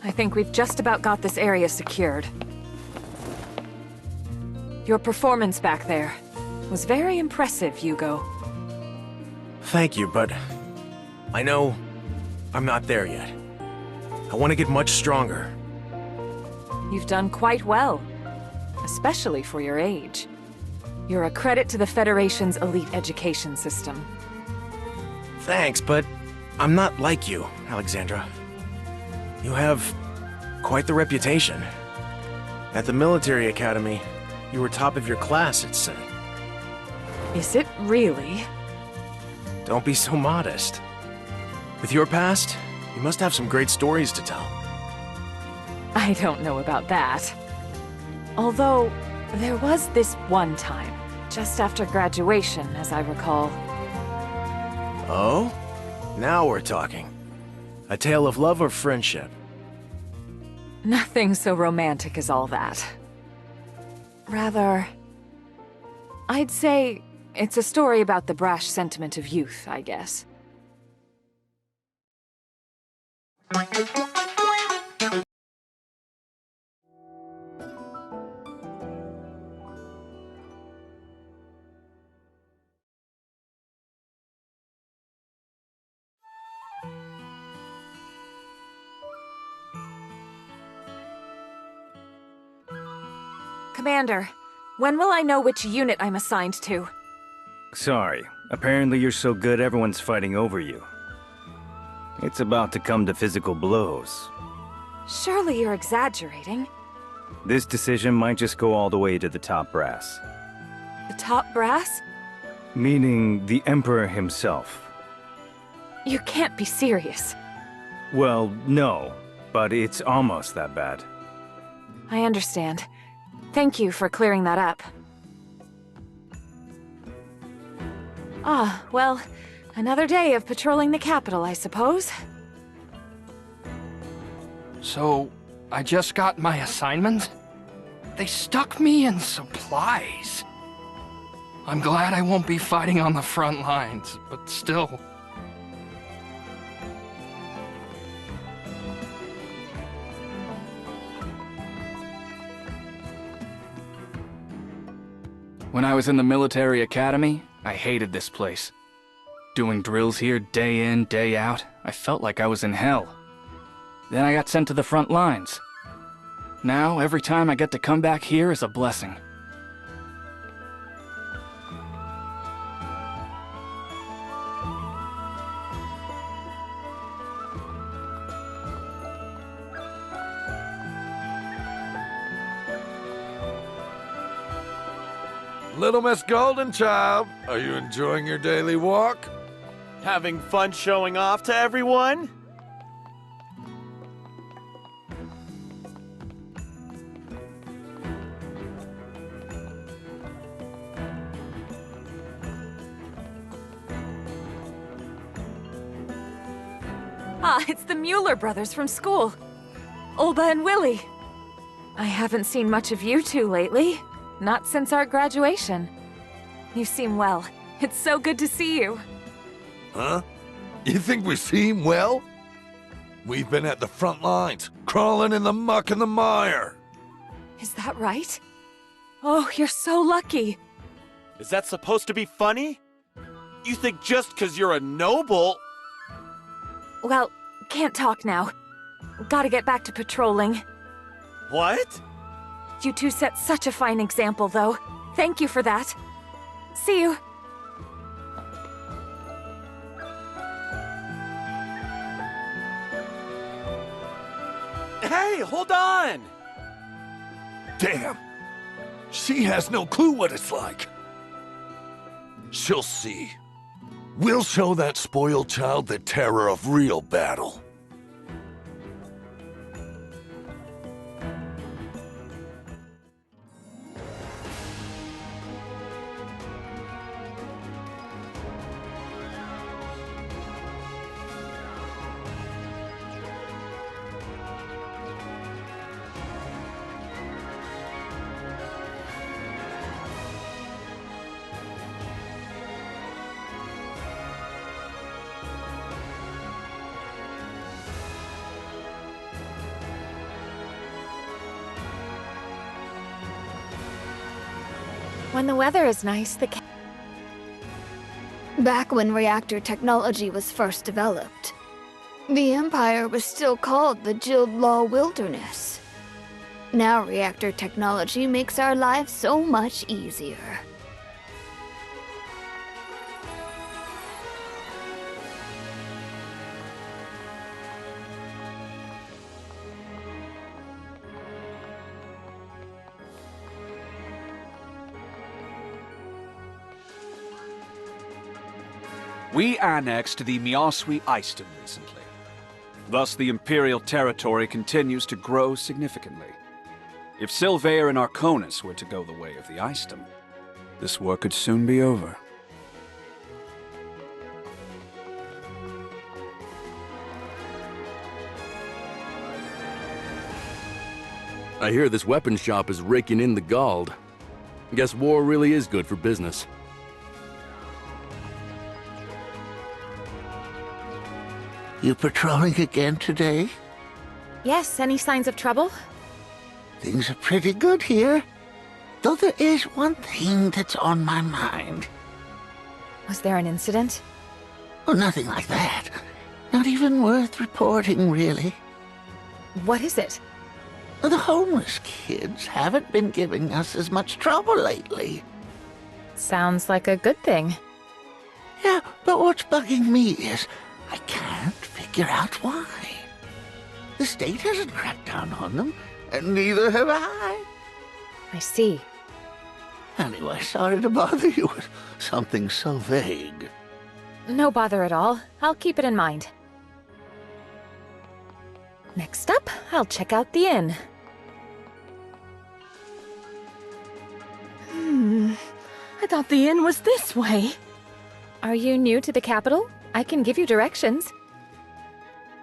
I think we've just about got this area secured. Your performance back there was very impressive, Hugo. Thank you, but I know I'm not there yet. I want to get much stronger. You've done quite well, especially for your age. You're a credit to the Federation's elite education system. Thanks, but I'm not like you, Alexandra. You have quite the reputation. At the military academy, you were top of your class, it said. Is it really? Don't be so modest. With your past, you must have some great stories to tell. I don't know about that. Although, there was this one time, just after graduation, as I recall. Oh? Now we're talking. A tale of love or friendship? Nothing so romantic as all that. Rather, I'd say it's a story about the brash sentiment of youth, I guess. Commander, when will I know which unit I'm assigned to? Sorry. Apparently you're so good everyone's fighting over you. It's about to come to physical blows. Surely you're exaggerating. This decision might just go all the way to the top brass. The top brass? Meaning the Emperor himself. You can't be serious. Well, no, but it's almost that bad. I understand. Thank you for clearing that up. Ah, well, another day of patrolling the capital, I suppose. So, I just got my assignment? They stuck me in supplies. I'm glad I won't be fighting on the front lines, but still. When I was in the military academy, I hated this place. Doing drills here day in, day out, I felt like I was in hell. Then I got sent to the front lines. Now, every time I get to come back here is a blessing. Little Miss Golden Child, are you enjoying your daily walk? Having fun showing off to everyone? Ah, it's the Mueller brothers from school. Olba and Willie. I haven't seen much of you two lately. Not since our graduation. You seem well. It's so good to see you. Huh? You think we seem well? We've been at the front lines, crawling in the muck and the mire. Is that right? Oh, you're so lucky. Is that supposed to be funny? You think just 'cause you're a noble... Well, can't talk now. Gotta get back to patrolling. What? You two set such a fine example, though. Thank you for that. See you. Hey, hold on! Damn. She has no clue what it's like. She'll see. We'll show that spoiled child the terror of real battle. When the weather is nice, Back when reactor technology was first developed, the Empire was still called the Guild Law Wilderness. Now reactor technology makes our lives so much easier. We annexed the Miaswi Eiston recently. Thus, the Imperial territory continues to grow significantly. If Sylvair and Arconis were to go the way of the Eiston, this war could soon be over. I hear this weapons shop is raking in the gold. Guess war really is good for business. You patrolling again today? Yes, any signs of trouble? Things are pretty good here. Though there is one thing that's on my mind. Was there an incident? Oh, nothing like that. Not even worth reporting, really. What is it? The homeless kids haven't been giving us as much trouble lately. Sounds like a good thing. Yeah, but what's bugging me is I can't figure out why. The state hasn't cracked down on them, and neither have I. I see. Anyway, sorry to bother you with something so vague. No bother at all. I'll keep it in mind. Next up, I'll check out the inn. I thought the inn was this way. Are you new to the capital? I can give you directions.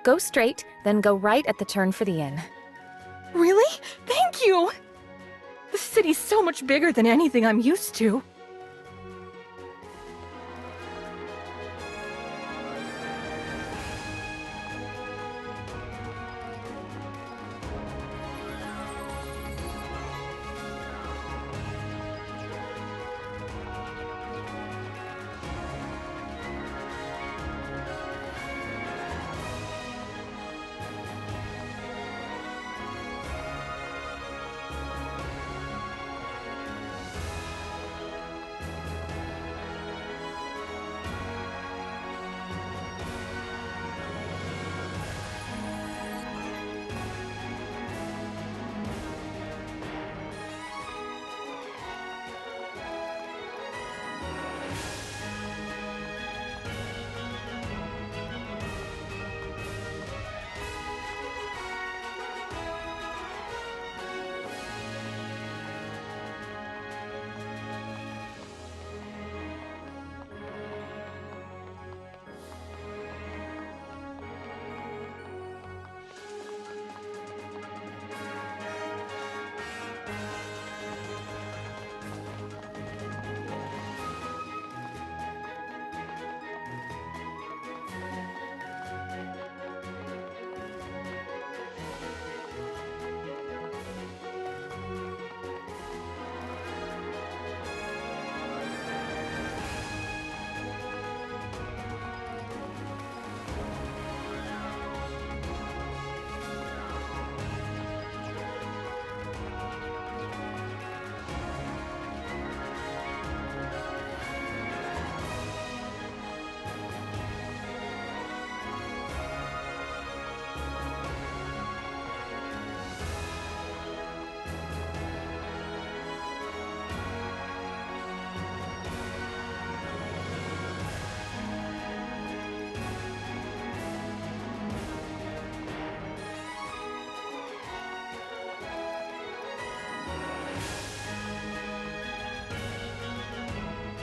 Go straight, then go right at the turn for the inn. Really? Thank you! The city's so much bigger than anything I'm used to.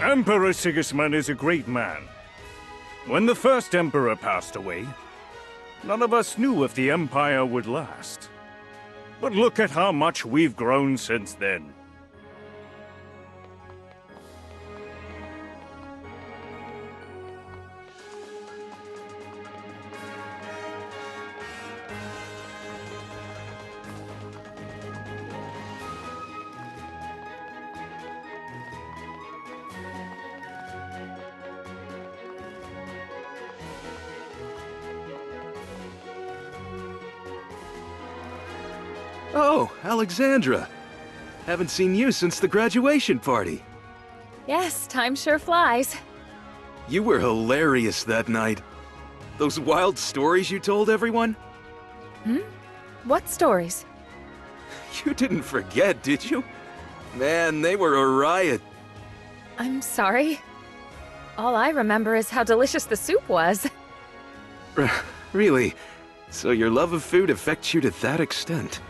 Emperor Sigismund is a great man. When the first Emperor passed away, none of us knew if the Empire would last. But look at how much we've grown since then. Oh, Alexandra. Haven't seen you since the graduation party. Yes, time sure flies. You were hilarious that night. Those wild stories you told everyone? What stories? You didn't forget, did you? Man, they were a riot. I'm sorry. All I remember is how delicious the soup was. Really? So your love of food affects you to that extent?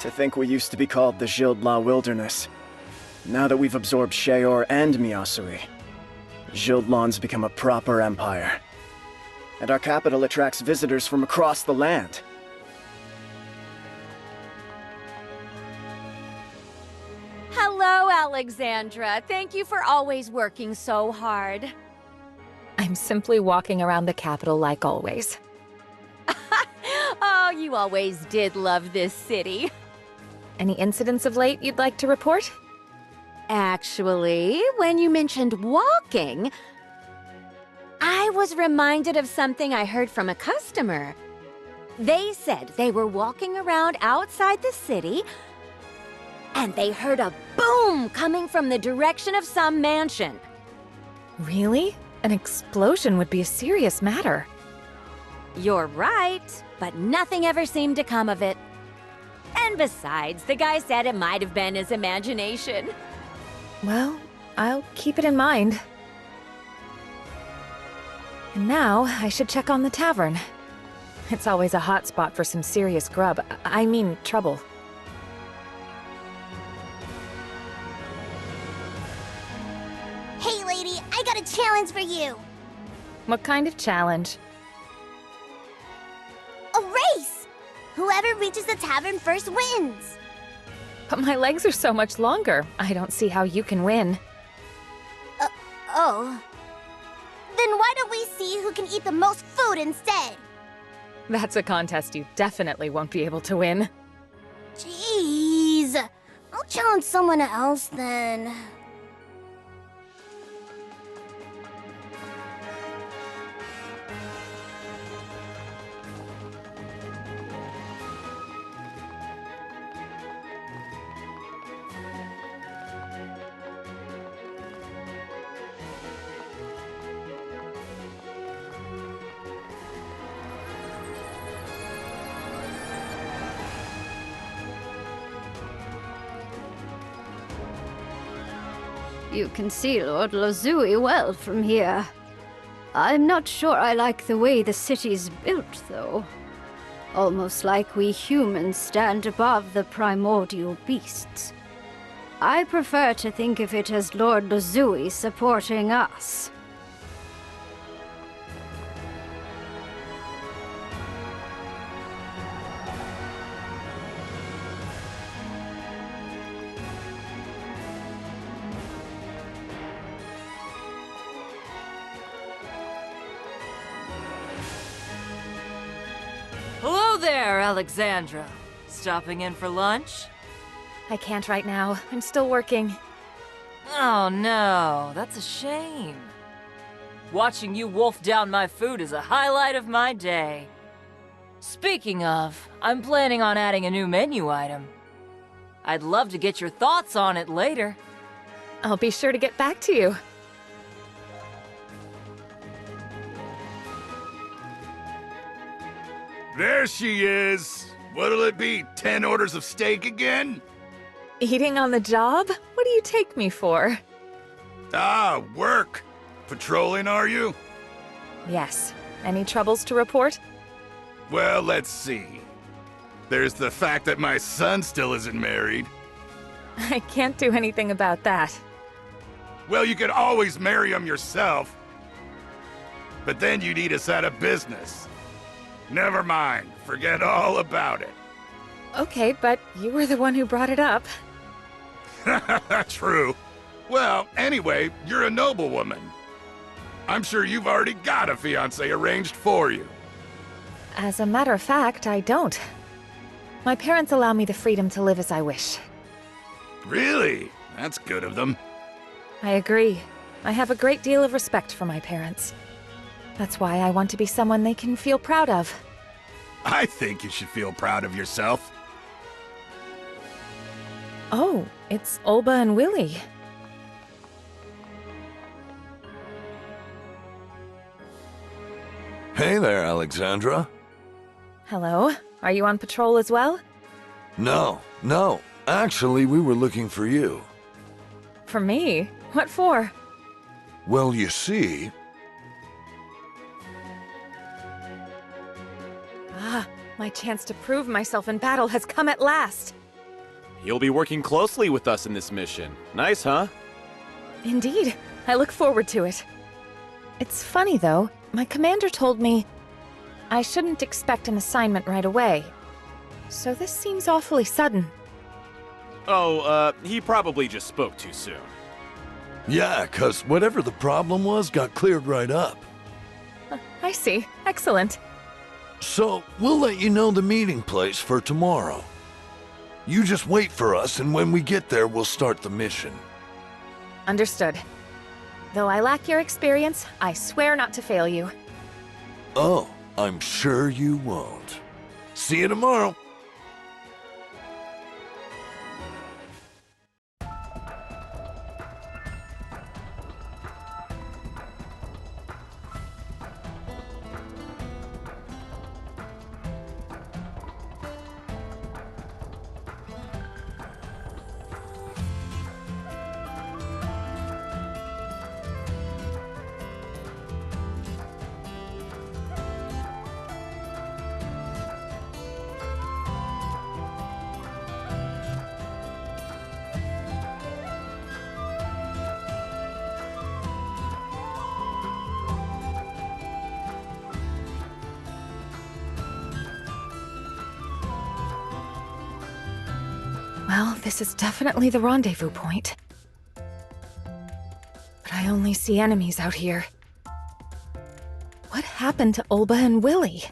To think we used to be called the Gilde-La Wilderness. Now that we've absorbed Sheor and Miasui, Gilde-La's become a proper empire. And our capital attracts visitors from across the land. Hello, Alexandra. Thank you for always working so hard. I'm simply walking around the capital like always. Oh, you always did love this city. Any incidents of late you'd like to report? Actually, when you mentioned walking, I was reminded of something I heard from a customer. They said they were walking around outside the city, and they heard a boom coming from the direction of some mansion. Really? An explosion would be a serious matter. You're right, but nothing ever seemed to come of it. And besides, the guy said it might have been his imagination. Well, I'll keep it in mind. And now, I should check on the tavern. It's always a hot spot for some serious grub. I mean, trouble. Hey, lady, I got a challenge for you. What kind of challenge? A race! Whoever reaches the tavern first wins. But my legs are so much longer. I don't see how you can win. Oh. Then why don't we see who can eat the most food instead? That's a contest you definitely won't be able to win. Jeez. I'll challenge someone else then. You can see Lord Lozui well from here. I'm not sure I like the way the city's built, though. Almost like we humans stand above the primordial beasts. I prefer to think of it as Lord Lozui supporting us. Hello there, Alexandra. Stopping in for lunch? I can't right now. I'm still working. Oh no, that's a shame. Watching you wolf down my food is a highlight of my day. Speaking of, I'm planning on adding a new menu item. I'd love to get your thoughts on it later. I'll be sure to get back to you. There she is! What'll it be, 10 orders of steak again? Eating on the job? What do you take me for? Ah, work! Patrolling, are you? Yes. Any troubles to report? Well, let's see. There's the fact that my son still isn't married. I can't do anything about that. Well, you could always marry him yourself. But then you'd eat us out of business. Never mind. Forget all about it. Okay, but you were the one who brought it up. True. Well, anyway, you're a noblewoman. I'm sure you've already got a fiancé arranged for you. As a matter of fact, I don't. My parents allow me the freedom to live as I wish. Really? That's good of them. I agree. I have a great deal of respect for my parents. That's why I want to be someone they can feel proud of. I think you should feel proud of yourself. Oh, it's Olba and Willy. Hey there, Alexandra. Hello. Are you on patrol as well? No. Actually, we were looking for you. For me? What for? Well, you see... Ah, my chance to prove myself in battle has come at last. You'll be working closely with us in this mission. Nice, huh? Indeed. I look forward to it. It's funny, though. My commander told me I shouldn't expect an assignment right away. So this seems awfully sudden. Oh, he probably just spoke too soon. Yeah, 'cause whatever the problem was got cleared right up. I see. Excellent. So, we'll let you know the meeting place for tomorrow. You just wait for us, and when we get there, we'll start the mission. Understood. Though I lack your experience, I swear not to fail you. Oh, I'm sure you won't. See you tomorrow. Well, this is definitely the rendezvous point. But I only see enemies out here. What happened to Olba and Willy?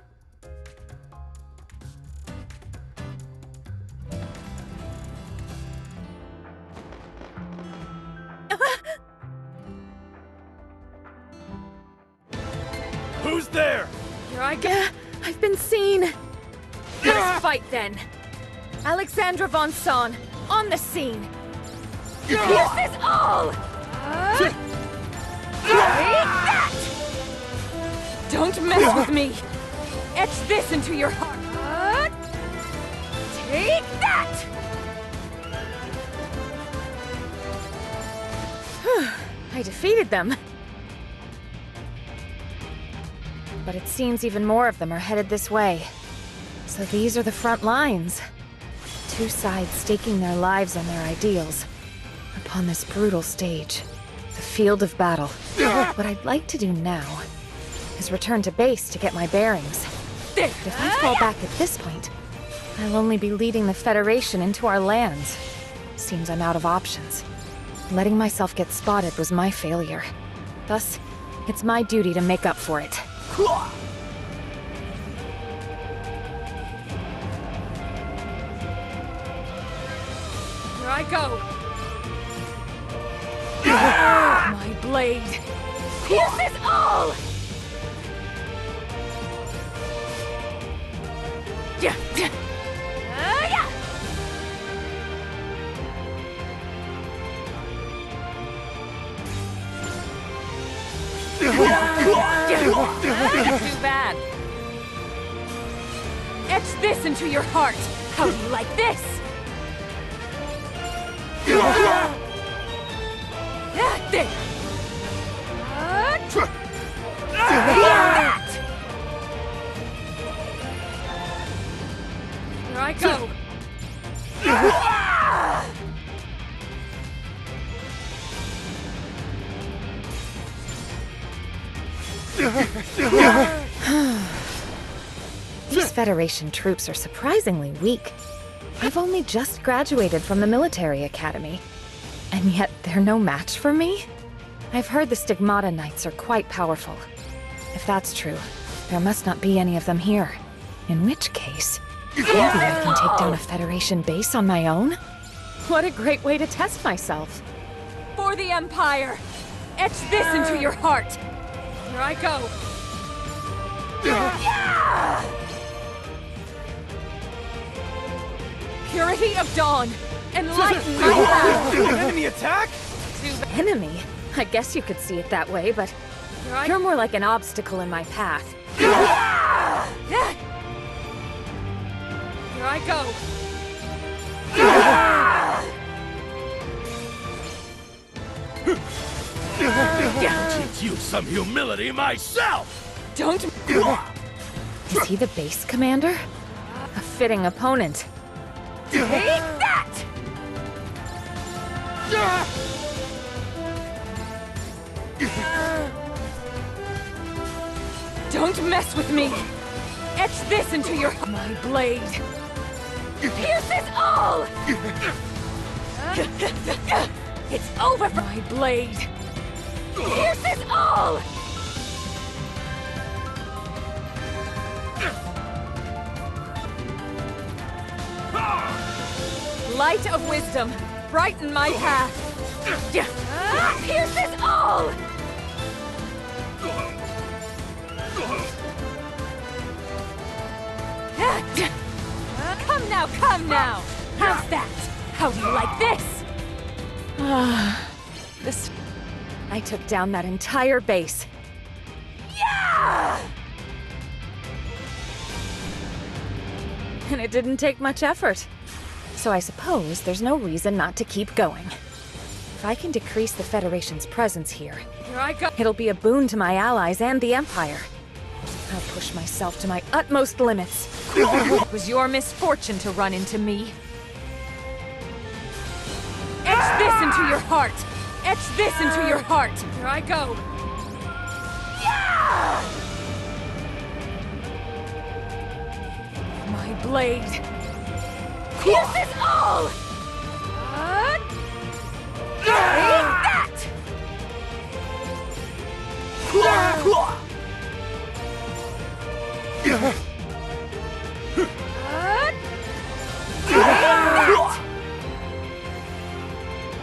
Who's there? Here I go. I've been seen. Let's fight then. Alexandra von Son, on the scene. This is all! Take that! Don't mess with me! Etch this into your heart! Take that! I defeated them. But it seems even more of them are headed this way. So these are the front lines. Two sides staking their lives and their ideals upon this brutal stage, the field of battle. What I'd like to do now is return to base to get my bearings. If I fall back at this point, I'll only be leading the Federation into our lands. Seems I'm out of options. Letting myself get spotted was my failure. Thus, it's my duty to make up for it. Here I go! My blade! This is all! Too bad. Etch this into your heart. How do you like this? There. Here I go. These Federation troops are surprisingly weak. I've only just graduated from the military academy, and yet they're no match for me? I've heard the Stigmata Knights are quite powerful. If that's true, there must not be any of them here. In which case, maybe I can take down a Federation base on my own? What a great way to test myself. For For the Empire! Etch this into your heart! Here I go! Purity of dawn! Enlighten my path! Enemy attack? Enemy? I guess you could see it that way, but you're more like an obstacle in my path. Here I go! I'll teach you some humility myself! Don't... Is he the base commander? A fitting opponent. Take that! Don't mess with me! Etch this into your... My blade! Pierces all! It's over for my blade! Pierces all! Light of wisdom, brighten my path! Pierces all! Come now! How's that? How do you like this? This... I took down that entire base. Yeah! And it didn't take much effort. So I suppose there's no reason not to keep going. If I can decrease the Federation's presence here I go. It'll be a boon to my allies and the Empire. I'll push myself to my utmost limits. It was your misfortune to run into me. Etch this into your heart! Etch this into your heart! Here I go! Yeah! My blade pierces all! Take that!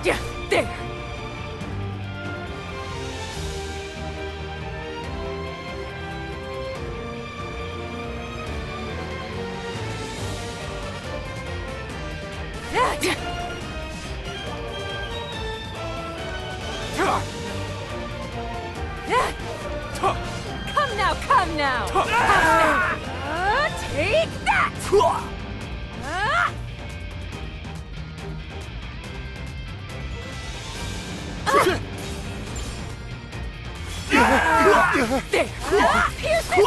Yeah, there! Come now! Take that! There! Pierce it!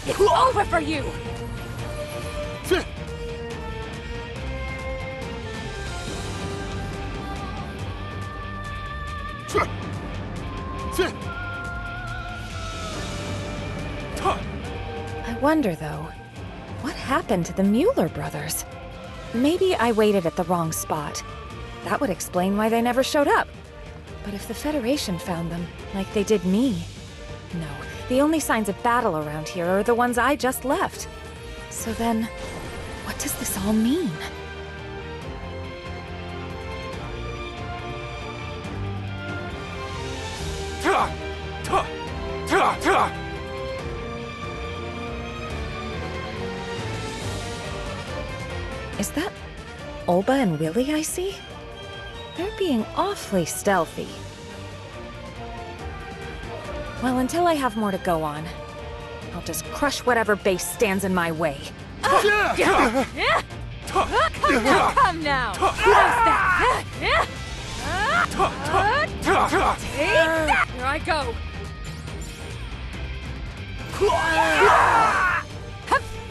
It's over for you! I wonder, though, what happened to the Mueller brothers? Maybe I waited at the wrong spot. That would explain why they never showed up. But if the Federation found them, like they did me... No, the only signs of battle around here are the ones I just left. So then, what does this all mean? Is that Olba and Willy I see? They're being awfully stealthy. Well, until I have more to go on, I'll just crush whatever base stands in my way. Come now! How's that? Take that! Here I go!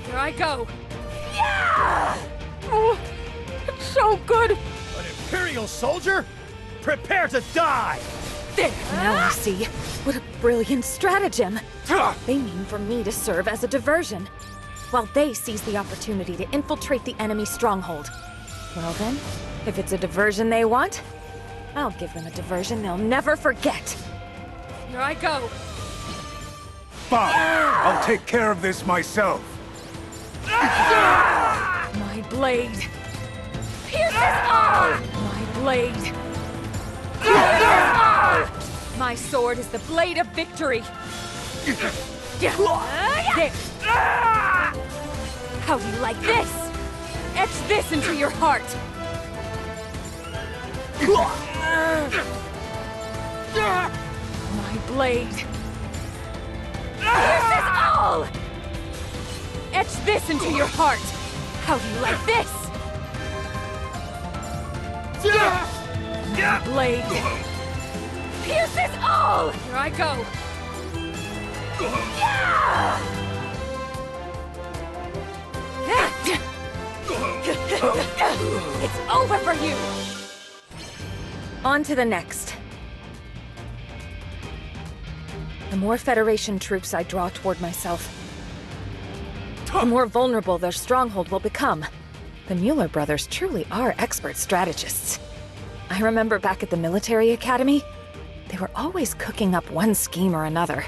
Here I go! Oh, it's so good! An Imperial soldier? Prepare to die! There! Now I see. What a brilliant stratagem! They mean for me to serve as a diversion, while they seize the opportunity to infiltrate the enemy stronghold. Well then, if it's a diversion they want, I'll give them a diversion they'll never forget. Here I go! Fine, I'll take care of this myself. My blade pierces all! My blade pierces all! My sword is the blade of victory! There! How do you like this? Etch this into your heart! My blade pierces all! Etch this into your heart! How do you like this? My blade pierces all! Here I go! It's over for you! On to the next. The more Federation troops I draw toward myself, the more vulnerable their stronghold will become. The Mueller brothers truly are expert strategists. I remember back at the military academy, they were always cooking up one scheme or another.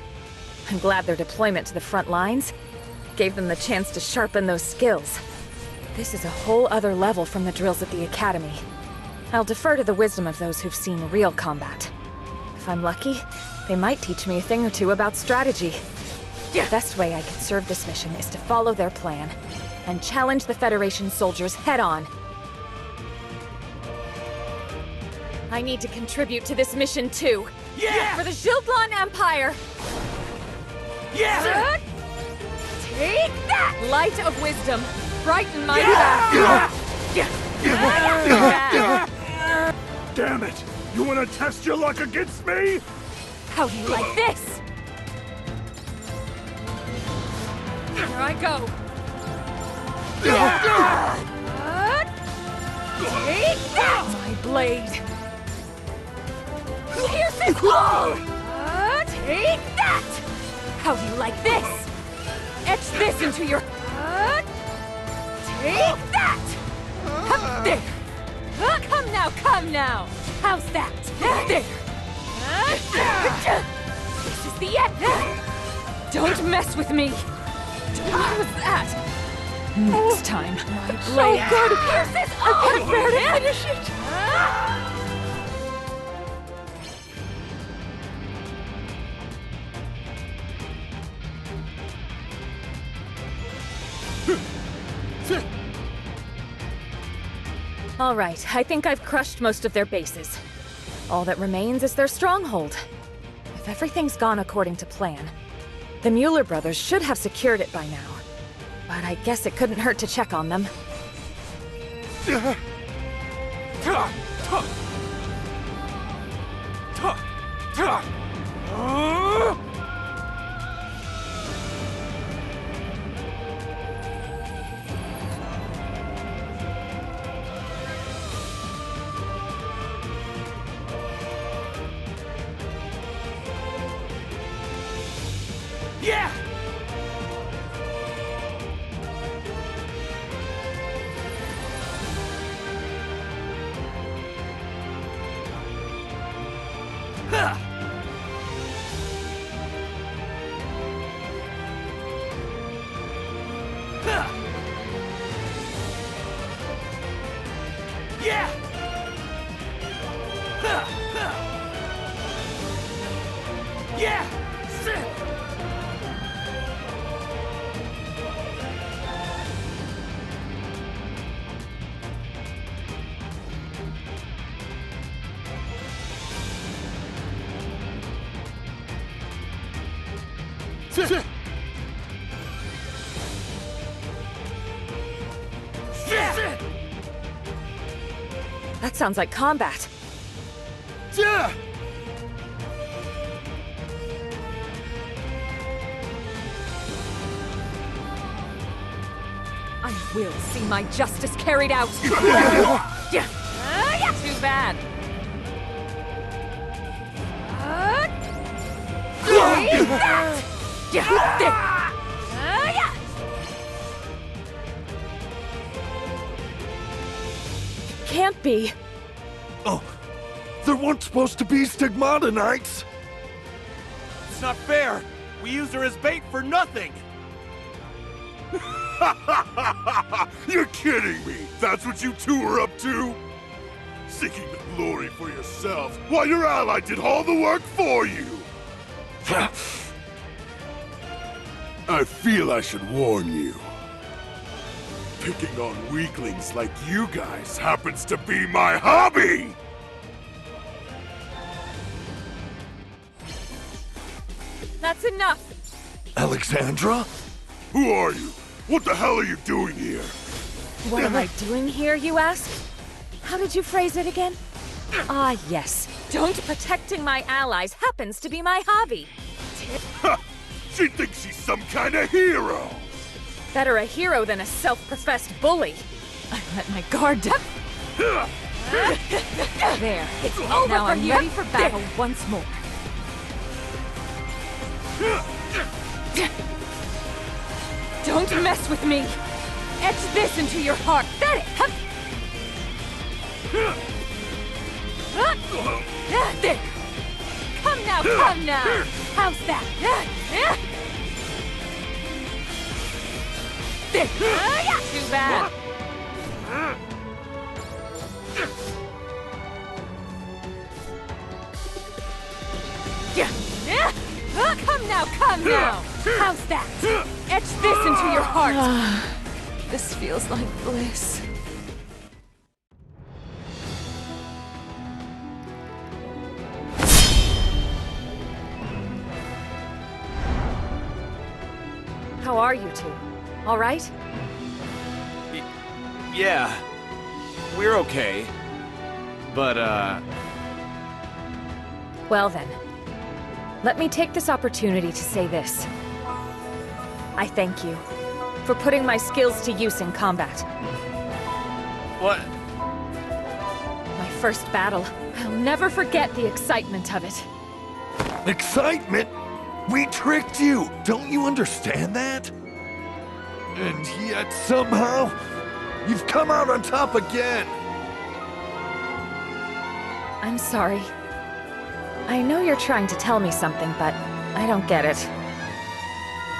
I'm glad their deployment to the front lines gave them the chance to sharpen those skills. This is a whole other level from the drills at the academy. I'll defer to the wisdom of those who've seen real combat. If I'm lucky, they might teach me a thing or two about strategy. The best way I could serve this mission is to follow their plan and challenge the Federation soldiers head-on. I need to contribute to this mission too. Yeah! For the Zildlan Empire! Yeah! Take that! Light of wisdom, brighten my path! Damn it! You wanna test your luck against me? How do you like this? Here I go! Take that! My blade pierces all! Take that! How do you like this? Etch this into your... Take that! Up there! Come now! How's that? There! This is the end! Don't mess with me! What was that? Next time, my blade pierces all! I can't bear to finish it! All right, I think I've crushed most of their bases. All that remains is their stronghold. If everything's gone according to plan, the Mueller brothers should have secured it by now. But I guess it couldn't hurt to check on them. Yeah! Yeah! Yeah! That sounds like combat. I will see my justice carried out. Too bad. Can't be. Oh, there weren't supposed to be Stigmata Knights. It's not fair. We used her as bait for nothing. You're kidding me! That's what you two are up to? Seeking the glory for yourself, while your ally did all the work for you! I feel I should warn you. Picking on weaklings like you guys happens to be my hobby! That's enough! Alexandra? Who are you? What the hell are you doing here? What am I doing here, you ask? How did you phrase it again? Ah, yes. Don't protecting my allies happens to be my hobby. She thinks she's some kind of hero! Better a hero than a self-professed bully. I let my guard down. There. It's over now for I'm ready for battle once more. Don't mess with me! Etch this into your heart! That it! There! Come now, come now! How's that? There! Too bad! Come now, come now! How's that? Etch this into your heart! This feels like bliss. How are you two? All right? Yeah. We're okay. But, Well then, let me take this opportunity to say this. I thank you for putting my skills to use in combat. What? My first battle. I'll never forget the excitement of it. Excitement? We tricked you! Don't you understand that? And yet somehow, you've come out on top again! I'm sorry. I know you're trying to tell me something, but I don't get it.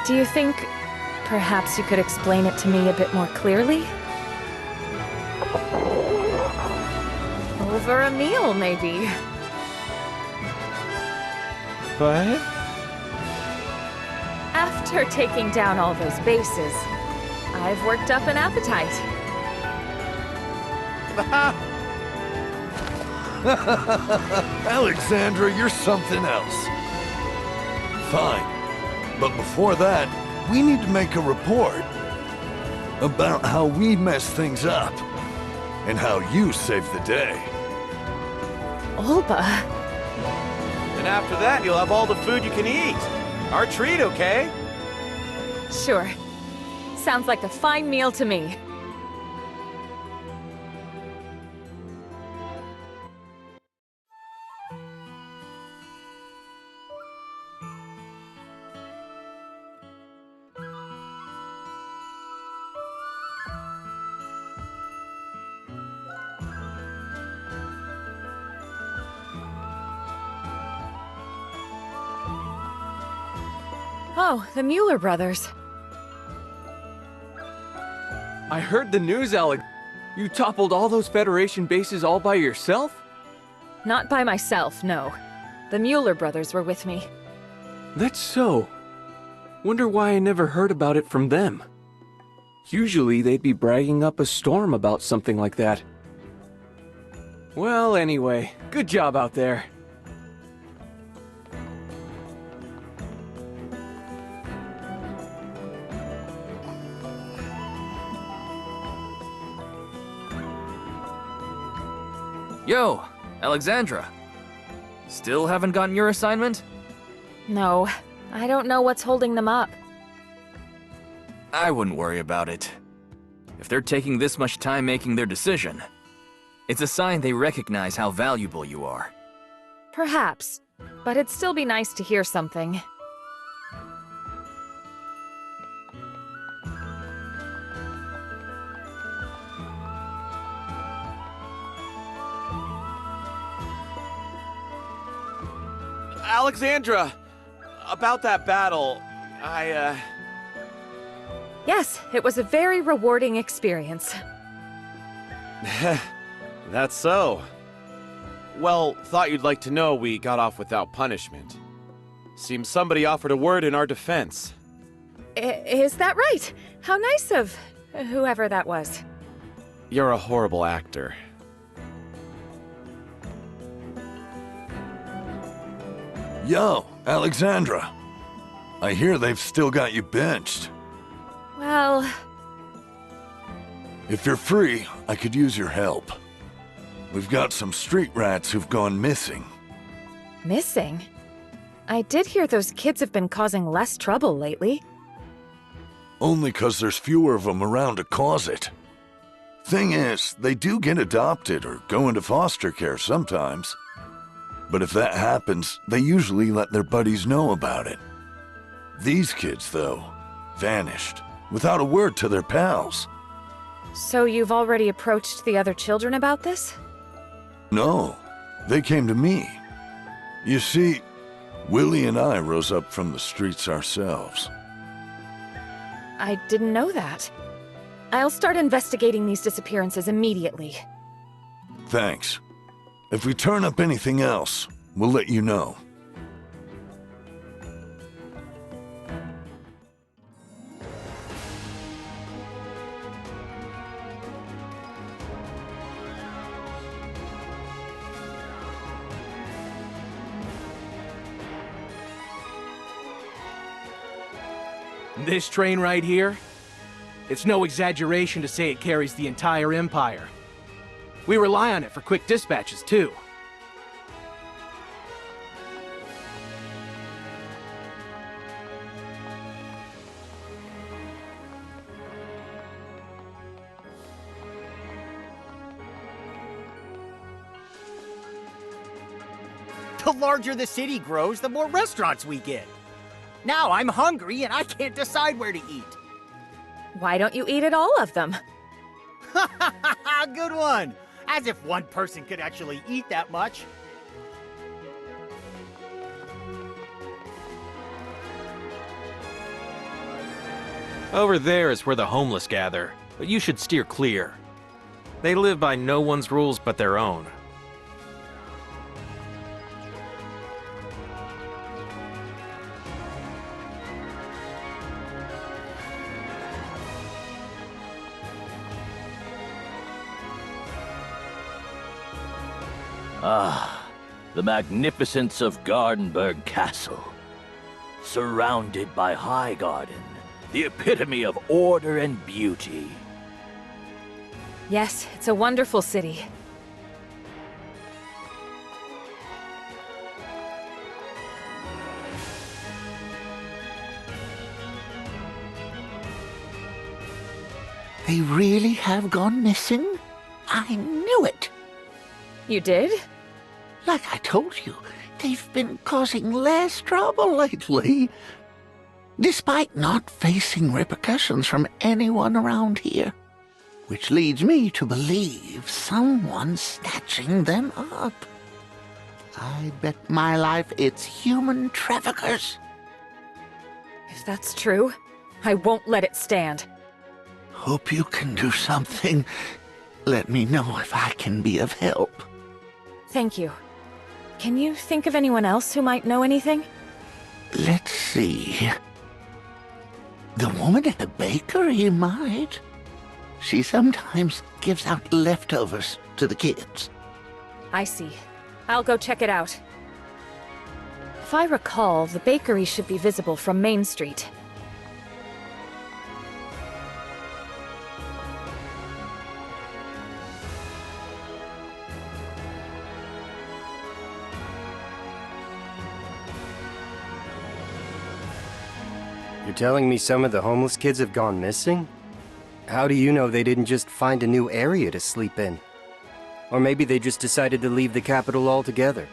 Do you think perhaps you could explain it to me a bit more clearly? Over a meal, maybe. What? After taking down all those bases, I've worked up an appetite. Alexandra, you're something else. Fine. But before that, we need to make a report about how we mess things up and how you saved the day. Olba. And after that, you'll have all the food you can eat. Our treat, okay? Sure. Sounds like a fine meal to me. Oh, the Mueller brothers. I heard the news, Alex. You toppled all those Federation bases all by yourself? Not by myself, no. The Mueller brothers were with me. That's so. Wonder why I never heard about it from them. Usually they'd be bragging up a storm about something like that. Well, anyway, good job out there. Yo, Alexandra. Still haven't gotten your assignment? No, I don't know what's holding them up. I wouldn't worry about it. If they're taking this much time making their decision, it's a sign they recognize how valuable you are. Perhaps, but it'd still be nice to hear something. Alexandra! About that battle, Yes, it was a very rewarding experience. That's so. Well, thought you'd like to know we got off without punishment. Seems somebody offered a word in our defense. Is that right? How nice of whoever that was. You're a horrible actor. Yo, Alexandra. I hear they've still got you benched. Well... If you're free, I could use your help. We've got some street rats who've gone missing. Missing? I did hear those kids have been causing less trouble lately. Only 'cause there's fewer of them around to cause it. Thing is, they do get adopted or go into foster care sometimes. But if that happens, they usually let their buddies know about it. These kids, though, vanished, without a word to their pals. So you've already approached the other children about this? No, they came to me. You see, Willie and I rose up from the streets ourselves. I didn't know that. I'll start investigating these disappearances immediately. Thanks. If we turn up anything else, we'll let you know. This train right here? It's no exaggeration to say it carries the entire Empire. We rely on it for quick dispatches, too. The larger the city grows, the more restaurants we get. Now I'm hungry and I can't decide where to eat. Why don't you eat at all of them? Good one. As if one person could actually eat that much. Over there is where the homeless gather, but you should steer clear. They live by no one's rules but their own. Ah, the magnificence of Gardenburg Castle. Surrounded by High Garden, the epitome of order and beauty. Yes, it's a wonderful city. They really have gone missing? I knew it! You did? Like I told you, they've been causing less trouble lately. Despite not facing repercussions from anyone around here. Which leads me to believe someone's snatching them up. I bet my life it's human traffickers. If that's true, I won't let it stand. Hope you can do something. Let me know if I can be of help. Thank you. Can you think of anyone else who might know anything? Let's see. The woman at the bakery might. She sometimes gives out leftovers to the kids. I see. I'll go check it out. If I recall, the bakery should be visible from Main Street. You're telling me some of the homeless kids have gone missing? How do you know they didn't just find a new area to sleep in? Or maybe they just decided to leave the capital altogether.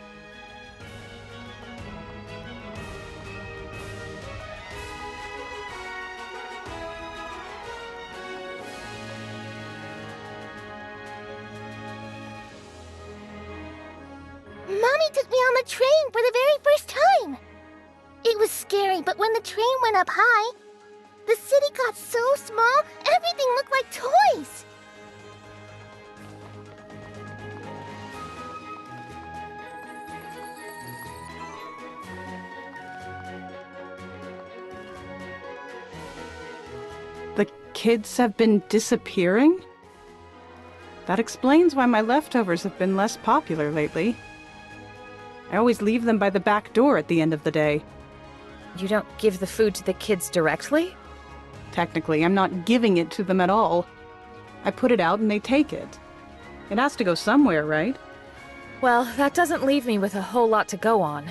Mommy took me on the train for the very first time. It was scary, but when the train went up high, The city got so small, everything looked like toys. The kids have been disappearing? That explains why my leftovers have been less popular lately. I always leave them by the back door at the end of the day. You don't give the food to the kids directly? Technically, I'm not giving it to them at all. I put it out and they take it. It has to go somewhere, right? Well, that doesn't leave me with a whole lot to go on.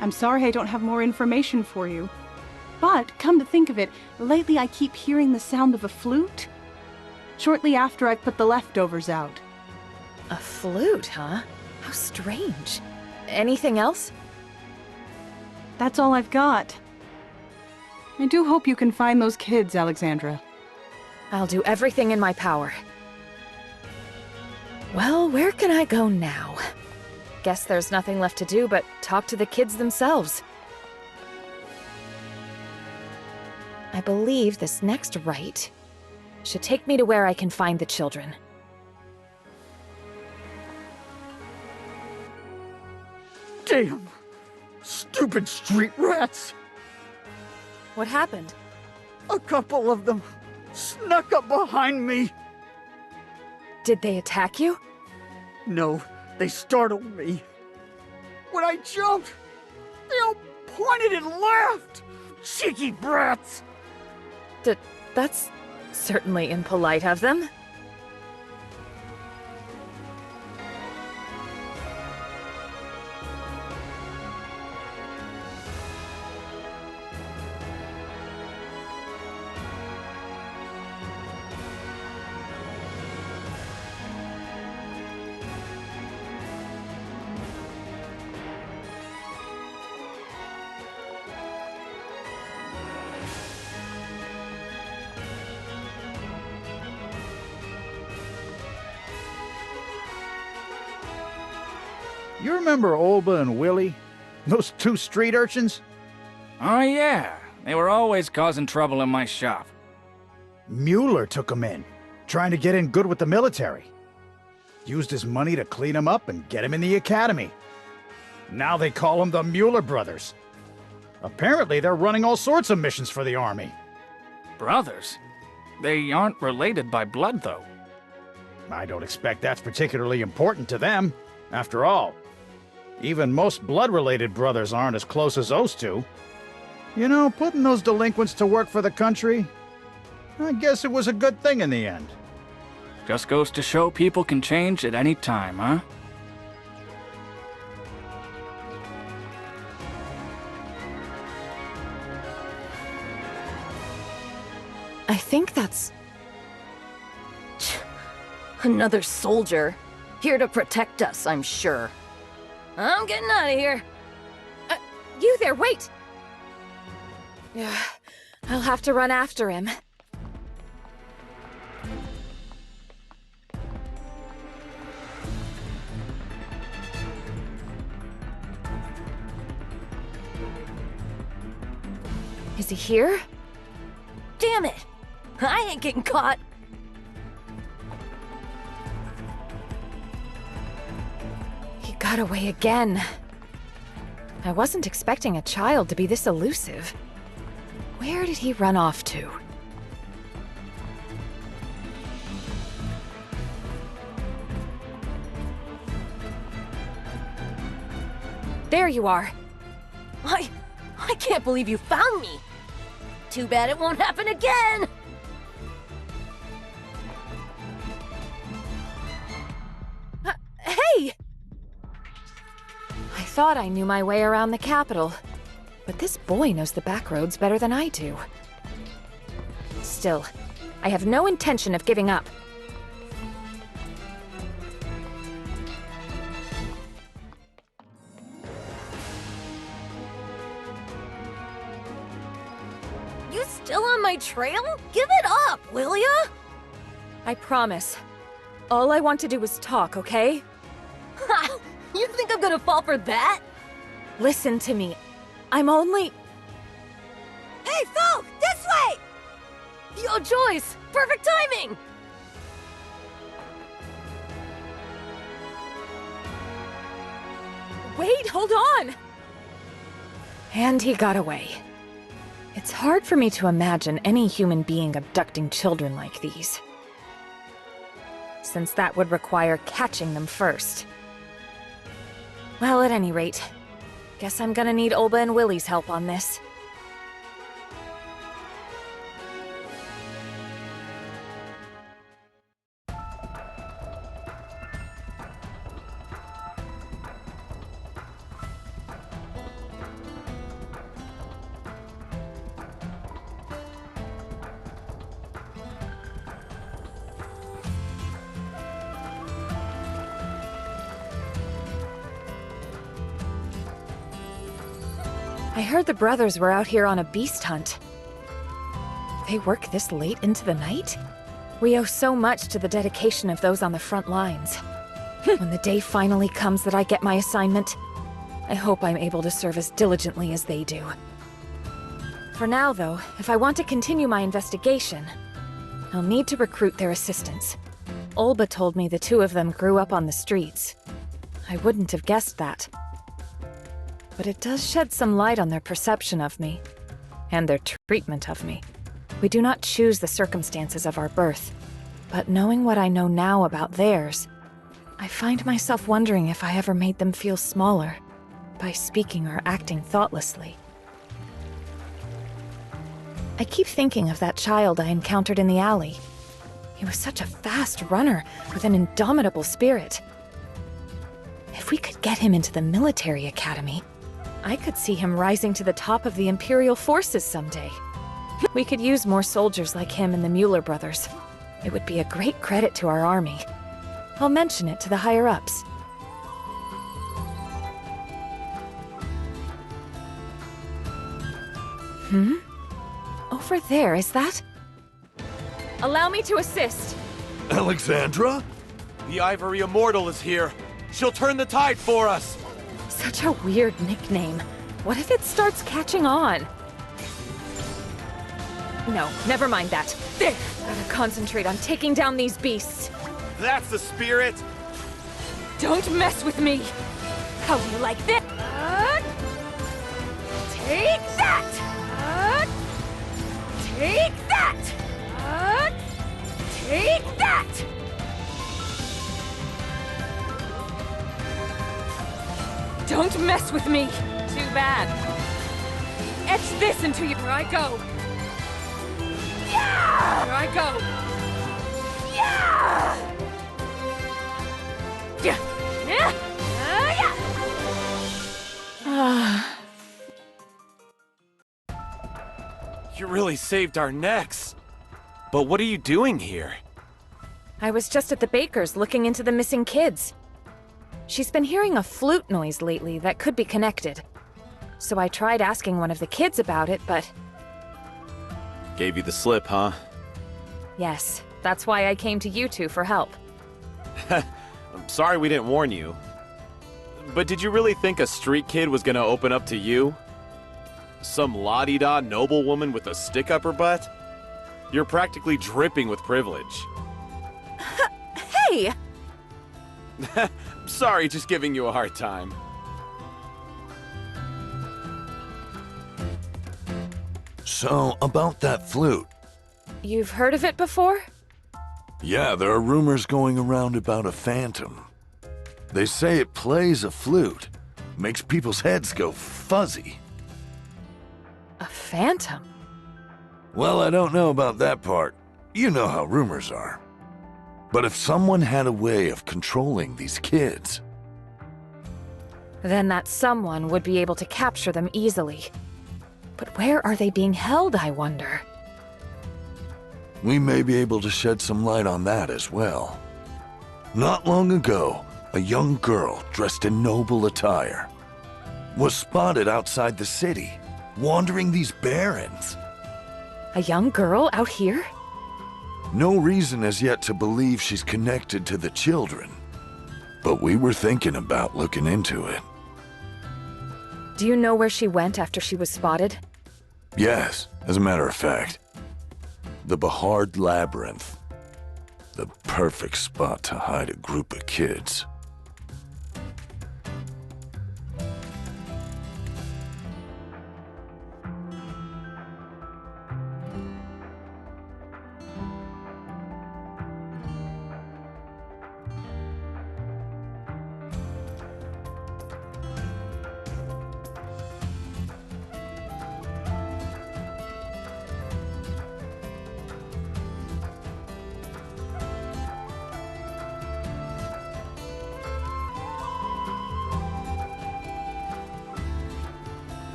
I'm sorry I don't have more information for you. But, come to think of it, lately I keep hearing the sound of a flute. Shortly after I put the leftovers out. A flute, huh? How strange. Anything else? That's all I've got. I do hope you can find those kids, Alexandra. I'll do everything in my power. Well, where can I go now? Guess there's nothing left to do but talk to the kids themselves. I believe this next right should take me to where I can find the children. Damn! Stupid street rats! What happened? A couple of them snuck up behind me. Did they attack you? No, they startled me. When I jumped, they all pointed and laughed. Cheeky brats! That's certainly impolite of them. You remember Olba and Willie? Those two street urchins? Oh yeah, they were always causing trouble in my shop. Mueller took them in, trying to get in good with the military. Used his money to clean them up and get him in the academy. Now they call them the Mueller brothers. Apparently they're running all sorts of missions for the army. Brothers? They aren't related by blood, though. I don't expect that's particularly important to them. After all, even most blood-related brothers aren't as close as those two. You know, putting those delinquents to work for the country, I guess it was a good thing in the end. Just goes to show people can change at any time, huh? I think that's... Another soldier. Here to protect us, I'm sure. I'm getting out of here. You there, wait! I'll have to run after him. Is he here? Damn it! I ain't getting caught. He got away again. I wasn't expecting a child to be this elusive. Where did he run off to? There you are. I can't believe you found me. Too bad it won't happen again. Hey! I thought I knew my way around the capital, but this boy knows the back roads better than I do. Still, I have no intention of giving up. You still on my trail? Give it up, will ya? I promise. All I want to do is talk, okay? Ha! You think I'm gonna fall for that? Listen to me. I'm only... Hey, Falk! Yo, Joyce! Perfect timing! Wait, hold on! And he got away. It's hard for me to imagine any human being abducting children like these, since that would require catching them first. Well, at any rate, guess I'm gonna need Olba and Willie's help on this. I heard the brothers were out here on a beast hunt. They work this late into the night? We owe so much to the dedication of those on the front lines. When the day finally comes that I get my assignment, I hope I'm able to serve as diligently as they do. For now, though, if I want to continue my investigation, I'll need to recruit their assistants. Olba told me the two of them grew up on the streets. I wouldn't have guessed that. But it does shed some light on their perception of me, and their treatment of me. We do not choose the circumstances of our birth, but knowing what I know now about theirs, I find myself wondering if I ever made them feel smaller by speaking or acting thoughtlessly. I keep thinking of that child I encountered in the alley. He was such a fast runner with an indomitable spirit. If we could get him into the military academy, I could see him rising to the top of the Imperial forces someday. We could use more soldiers like him and the Mueller brothers. It would be a great credit to our army. I'll mention it to the higher-ups. Over there, is that? Allow me to assist. Alexandra? The Ivory Immortal is here. She'll turn the tide for us. Such a weird nickname. What if it starts catching on? No, never mind that. There! Gotta concentrate on taking down these beasts. That's the spirit! Don't mess with me! How do you like this? Take that! Take that! Take that! Don't mess with me! Too bad. Etch this into you. Here I go. Yeah! Here I go. Yeah! Yeah! Yeah! You really saved our necks. But what are you doing here? I was just at the baker's looking into the missing kids. She's been hearing a flute noise lately that could be connected. So I tried asking one of the kids about it, but... Gave you the slip, huh? Yes, that's why I came to you two for help. I'm sorry we didn't warn you. But did you really think a street kid was gonna open up to you? Some la-di-da noblewoman with a stick up her butt? You're practically dripping with privilege. Hey! Sorry, just giving you a hard time. So, about that flute. You've heard of it before? Yeah, there are rumors going around about a phantom. They say it plays a flute, makes people's heads go fuzzy. A phantom? Well, I don't know about that part. You know how rumors are. But if someone had a way of controlling these kids... Then that someone would be able to capture them easily. But where are they being held, I wonder? We may be able to shed some light on that as well. Not long ago, a young girl dressed in noble attire was spotted outside the city, wandering these barrens. A young girl out here? No reason as yet to believe she's connected to the children, but we were thinking about looking into it. Do you know where she went after she was spotted? Yes, as a matter of fact. The Bahard Labyrinth. The perfect spot to hide a group of kids.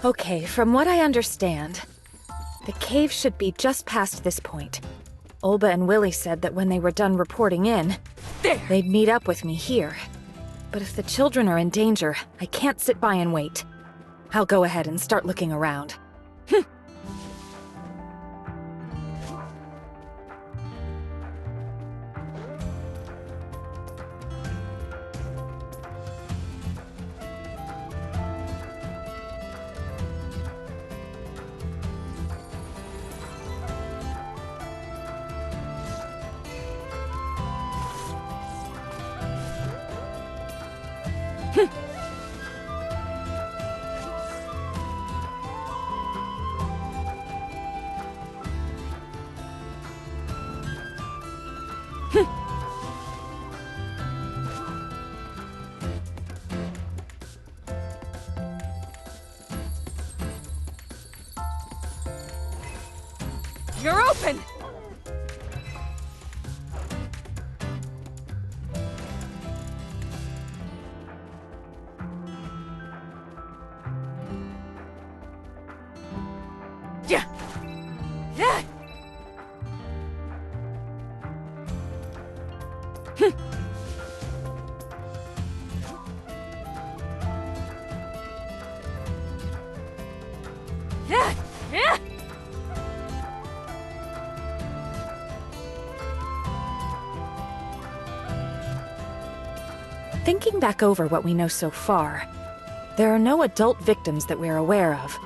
Okay, from what I understand, the cave should be just past this point. Olba and Willie said that when they were done reporting in, they'd meet up with me here. But if the children are in danger, I can't sit by and wait. I'll go ahead and start looking around. You're open! Yeah. Yeah. Yeah. Yeah. Thinking back over what we know so far, there are no adult victims that we're aware of.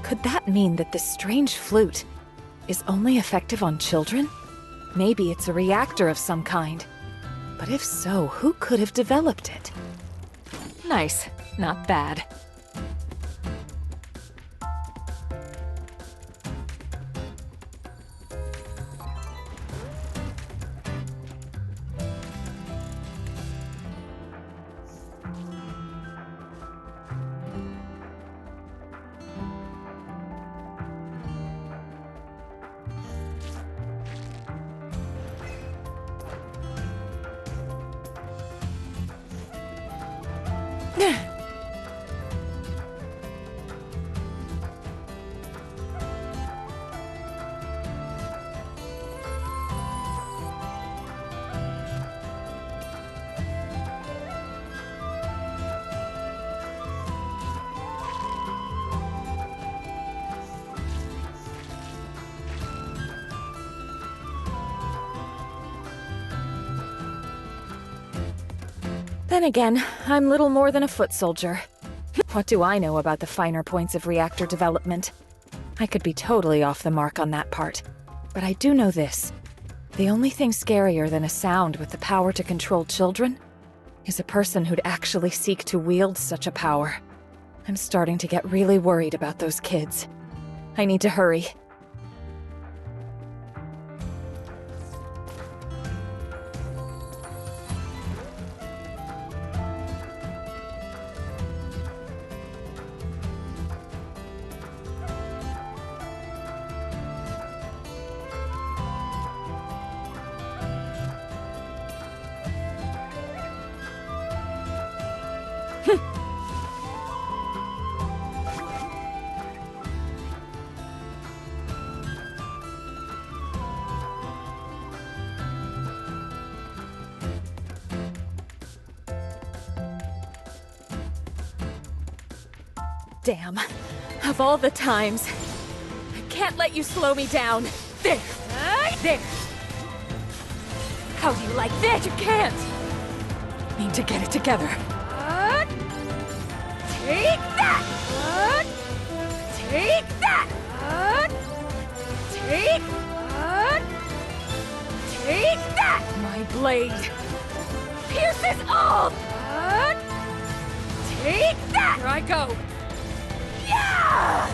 Could that mean that this strange flute is only effective on children? Maybe it's a reactor of some kind. But if so, who could have developed it? Nice. Not bad. Then again, I'm little more than a foot soldier. What do I know about the finer points of reactor development? I could be totally off the mark on that part. But I do know this. The only thing scarier than a sound with the power to control children is a person who'd actually seek to wield such a power. I'm starting to get really worried about those kids. I need to hurry. Damn. Of all the times, I can't let you slow me down. There. There. How do you like that? You can't. Need to get it together. Take that! Take that! Take that! My blade. Pierces all! Take that! Here I go. Yeah!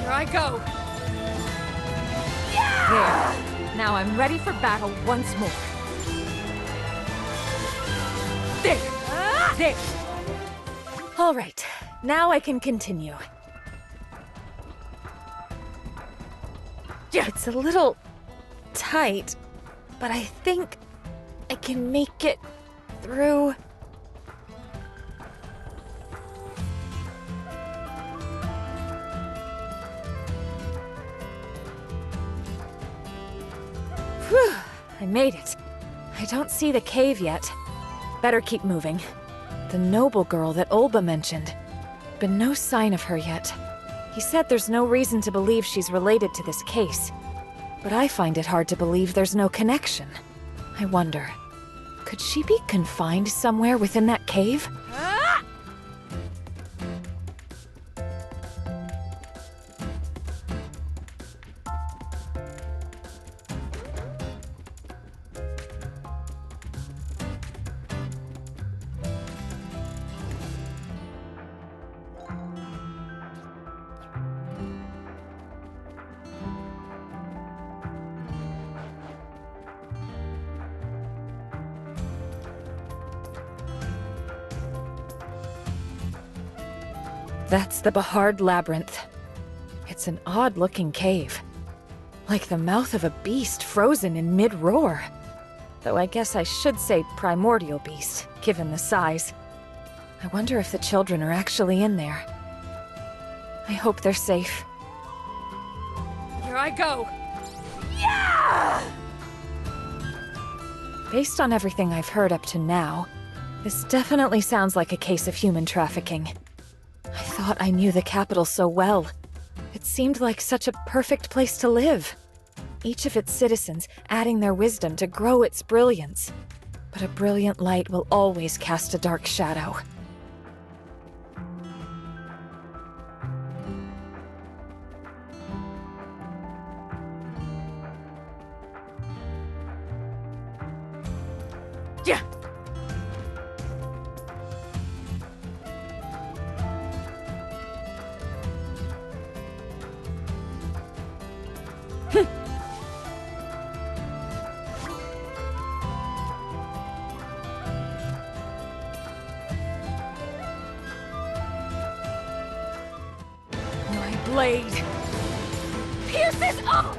Here I go. Yeah! There. Now I'm ready for battle once more. There. There. All right. Now I can continue. It's a little tight, but I think I can make it through. Whew, I made it. I don't see the cave yet. Better keep moving. The noble girl that Olba mentioned. Been no sign of her yet. He said there's no reason to believe she's related to this case. But I find it hard to believe there's no connection. I wonder, could she be confined somewhere within that cave? That's the Bahard Labyrinth. It's an odd-looking cave. Like the mouth of a beast frozen in mid-roar. Though I guess I should say primordial beast, given the size. I wonder if the children are actually in there. I hope they're safe. Here I go! Yeah! Based on everything I've heard up to now, this definitely sounds like a case of human trafficking. I thought I knew the capital so well. It seemed like such a perfect place to live. Each of its citizens adding their wisdom to grow its brilliance. But a brilliant light will always cast a dark shadow. Yeah! Blade. Pierces all!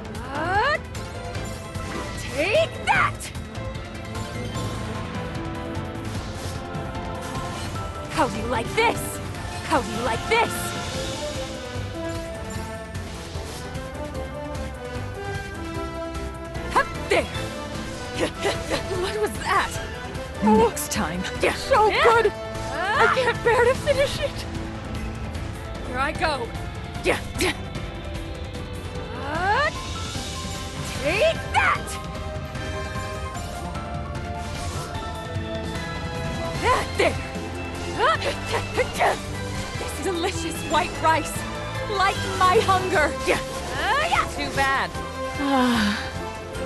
Take that! How do you like this? How do you like this? Up there! What was that? Next time. So good! I can't bear to finish it! Here I go! Take that! There! This delicious white rice! Light my hunger! Too bad.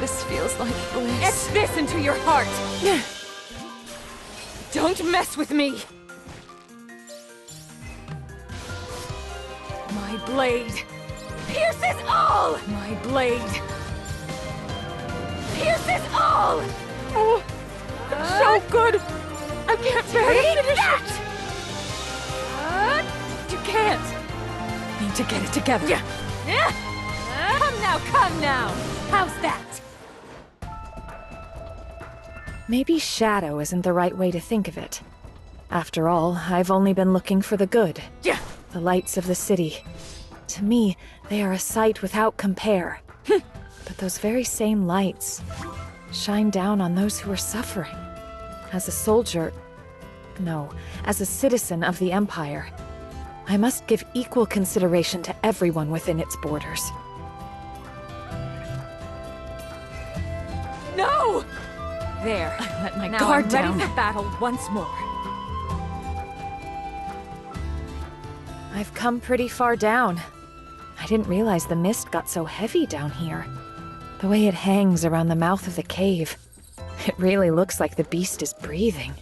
This feels like bliss. Etch this into your heart! Don't mess with me! My blade! Pierces all! My blade! Pierces all! Oh, so good! I can't bear to finish it! You can't! Need to get it together. Come now! How's that? Maybe shadow isn't the right way to think of it. After all, I've only been looking for the good. The lights of the city. To me, they are a sight without compare. But those very same lights shine down on those who are suffering. As a soldier... no, as a citizen of the Empire, I must give equal consideration to everyone within its borders. There. I let my now guard I'm down. ready for battle once more. I've come pretty far down. I didn't realize the mist got so heavy down here. The way it hangs around the mouth of the cave. It really looks like the beast is breathing.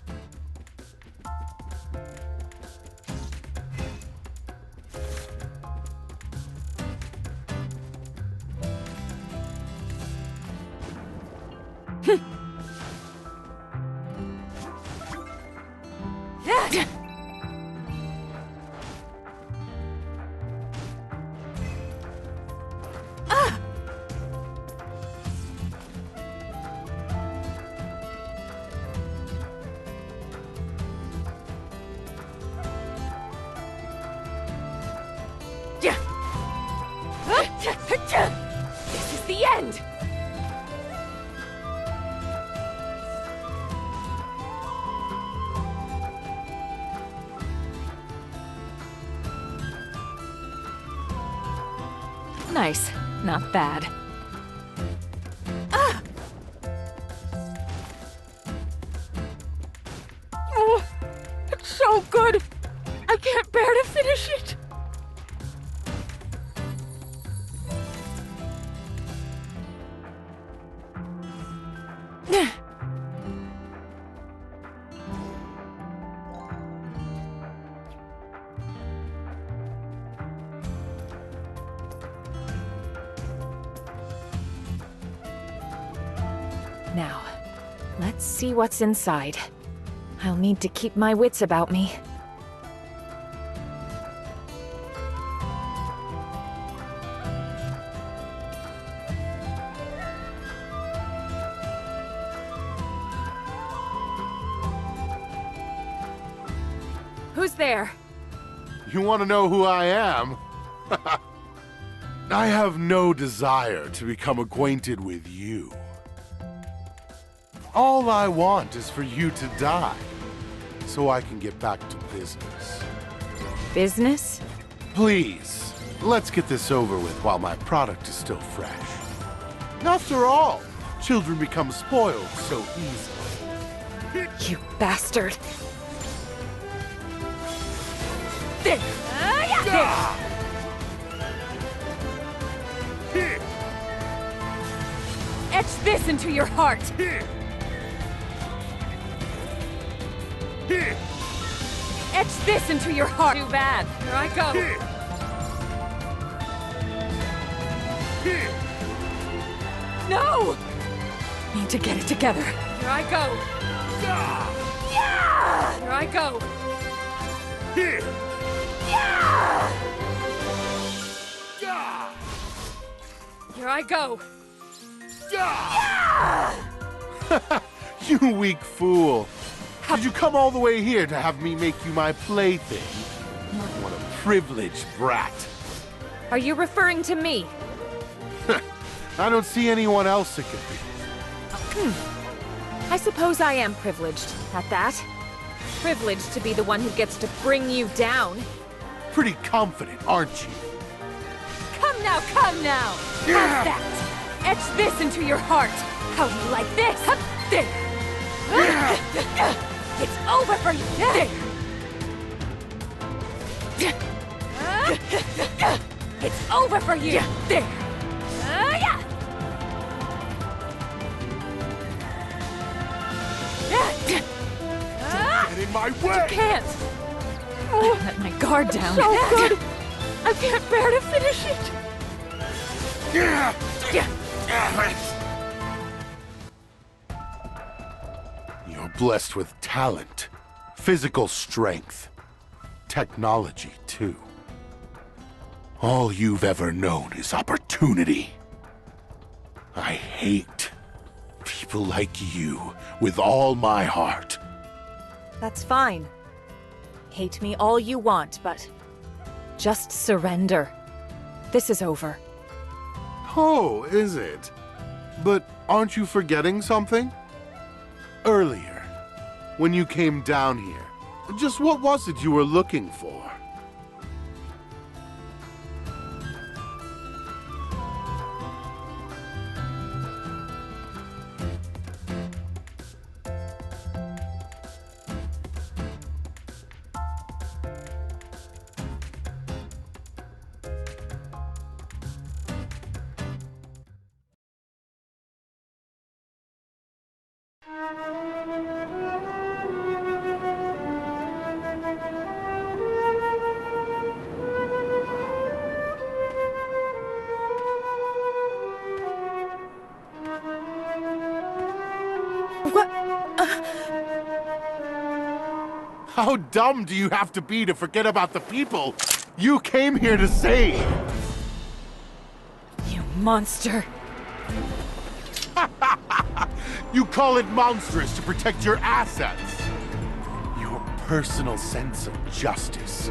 This is the end! Nice. Not bad. Ah! Oh, it's so good! I can't bear to finish it! Now, let's see what's inside. I'll need to keep my wits about me. Who's there? You want to know who I am? I have no desire to become acquainted with you. All I want is for you to die, so I can get back to business. Business? Please, let's get this over with while my product is still fresh. After all, children become spoiled so easily. You bastard! There! There. Etch this into your heart! Etch this into your heart! Too bad. Here I go! No! Need to get it together. Here I go! Yeah! Here I go! Yeah! Here I go! Yeah! You weak fool. Did you come all the way here to have me make you my plaything? What a privileged brat. Are you referring to me? I don't see anyone else it could be. I suppose I am privileged at that. Privileged to be the one who gets to bring you down. Pretty confident, aren't you? Come now, come now! How's that? Etch this into your heart! How do you like this? Hup, there! It's over for you! There! It's over for you! There! Get in my way! You can't! I let my guard down. So good! I can't bear to finish it! You're blessed with talent, physical strength, technology, too. All you've ever known is opportunity. I hate people like you with all my heart. That's fine. Hate me all you want, but just surrender. This is over. Oh, is it? But aren't you forgetting something? Earlier, when you came down here, just what was it you were looking for? How dumb do you have to be to forget about the people you came here to save? You monster. You call it monstrous to protect your assets. Your personal sense of justice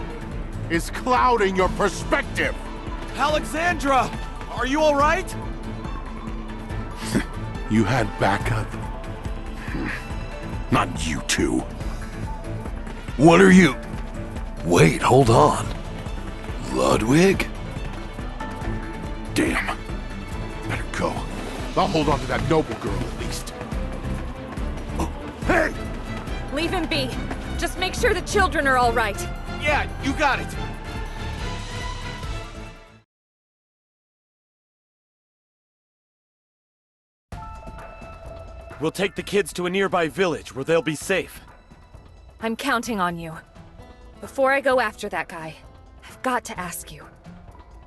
is clouding your perspective. Alexandra! Are you all right? You had backup? Not you two. What are you... Wait, hold on. Ludwig? Damn. Better go. I'll hold on to that noble girl at least. Oh, hey! Leave him be. Just make sure the children are all right. Yeah, you got it. We'll take the kids to a nearby village where they'll be safe. I'm counting on you. Before I go after that guy, I've got to ask you.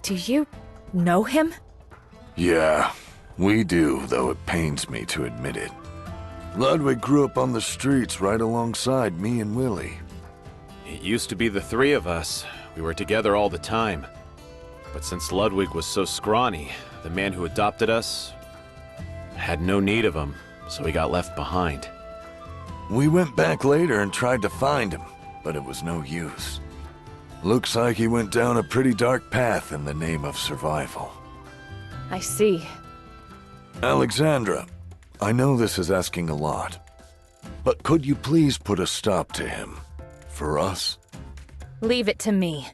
Do you know him? Yeah, we do, though it pains me to admit it. Ludwig grew up on the streets right alongside me and Willie. It used to be the three of us. We were together all the time. But since Ludwig was so scrawny, the man who adopted us had no need of him, so he got left behind. We went back later and tried to find him, but it was no use. Looks like he went down a pretty dark path in the name of survival. I see. Alexandra, I know this is asking a lot, but could you please put a stop to him? For us? Leave it to me.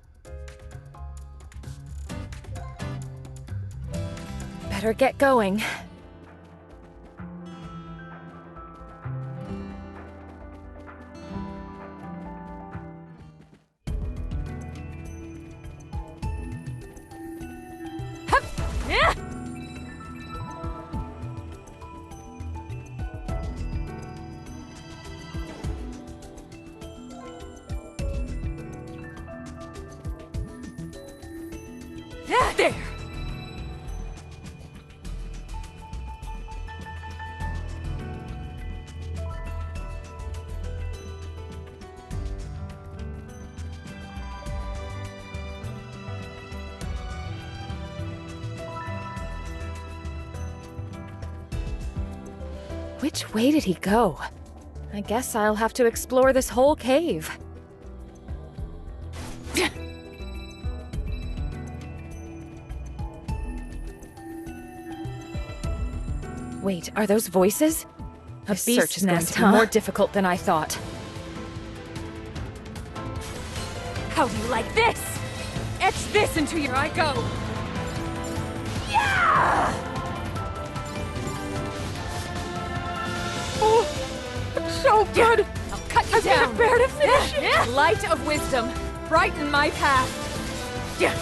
Better get going. There! Which way did he go? I guess I'll have to explore this whole cave. Wait, are those voices? A beast's nest, huh? More difficult than I thought. How do you like this? Etch this into your... I go. Yeah! Oh, it's so good. I'll cut you down. I can't bear to finish it. Light of wisdom, brighten my path. There.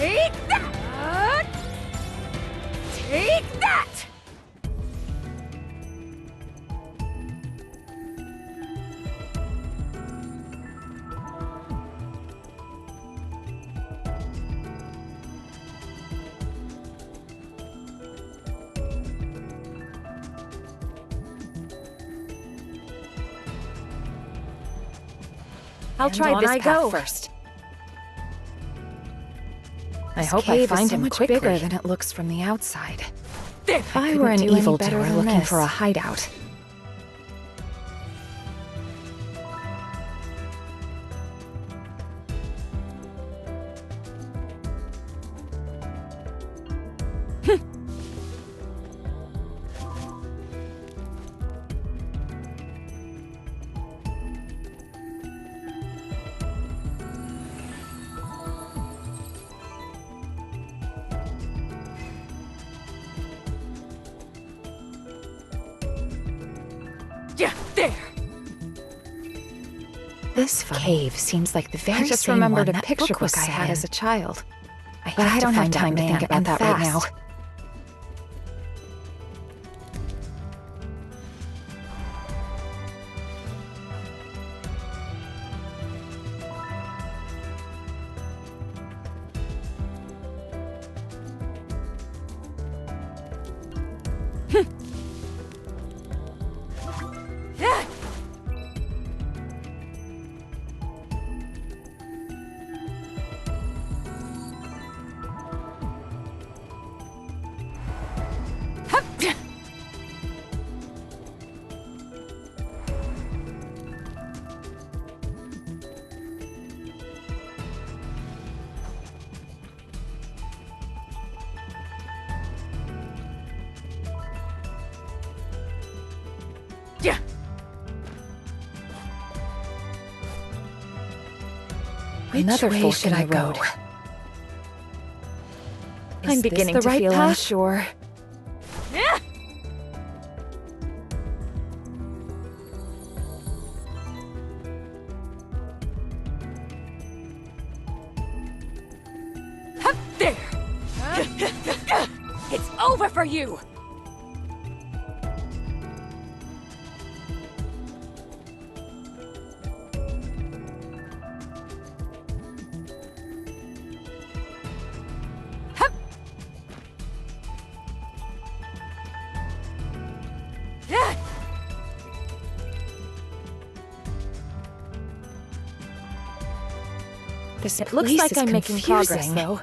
Take that! Take that! I'll try this path first. I hope I find him quickly. Bigger than it looks from the outside. If I were an evildoer looking for a hideout. There! This cave seems like the very same one that picture book I had as a child. I But I don't have time to think about that right now. Another fork in the road. I'm beginning to feel unsure. Up there! It's over for you! It looks like I'm making progress, though.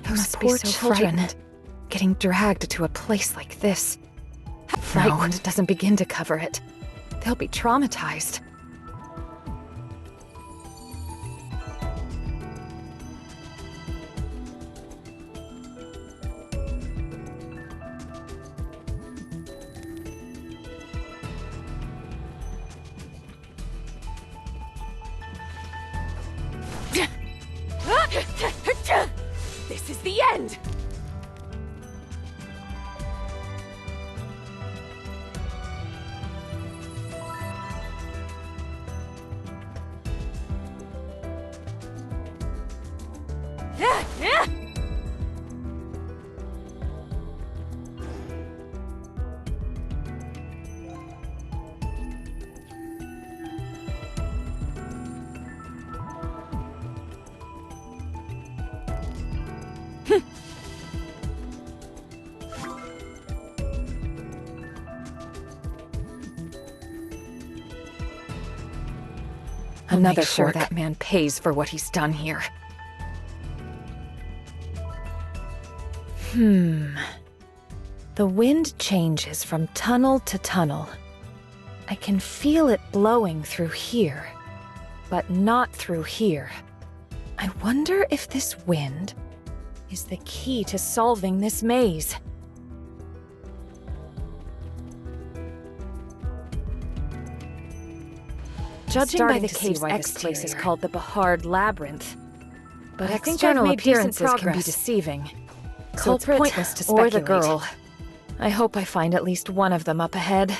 Those poor children getting dragged to a place like this. Frightened doesn't begin to cover it. They'll be traumatized. This is the end! Another sure that man pays for what he's done here. The wind changes from tunnel to tunnel. I can feel it blowing through here, but not through here. I wonder if this wind is the key to solving this maze. Judging by the cave's X-place is called the Bahard Labyrinth, but external appearances can be deceiving. So it's pointless to speculate. Or the girl. I hope I find at least one of them up ahead.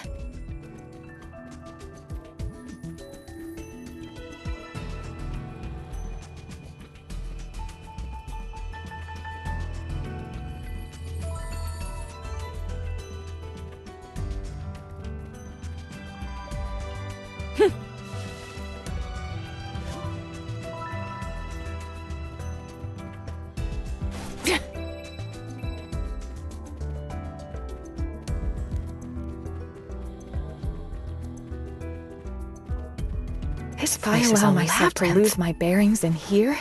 If I allow myself to lose my bearings in here...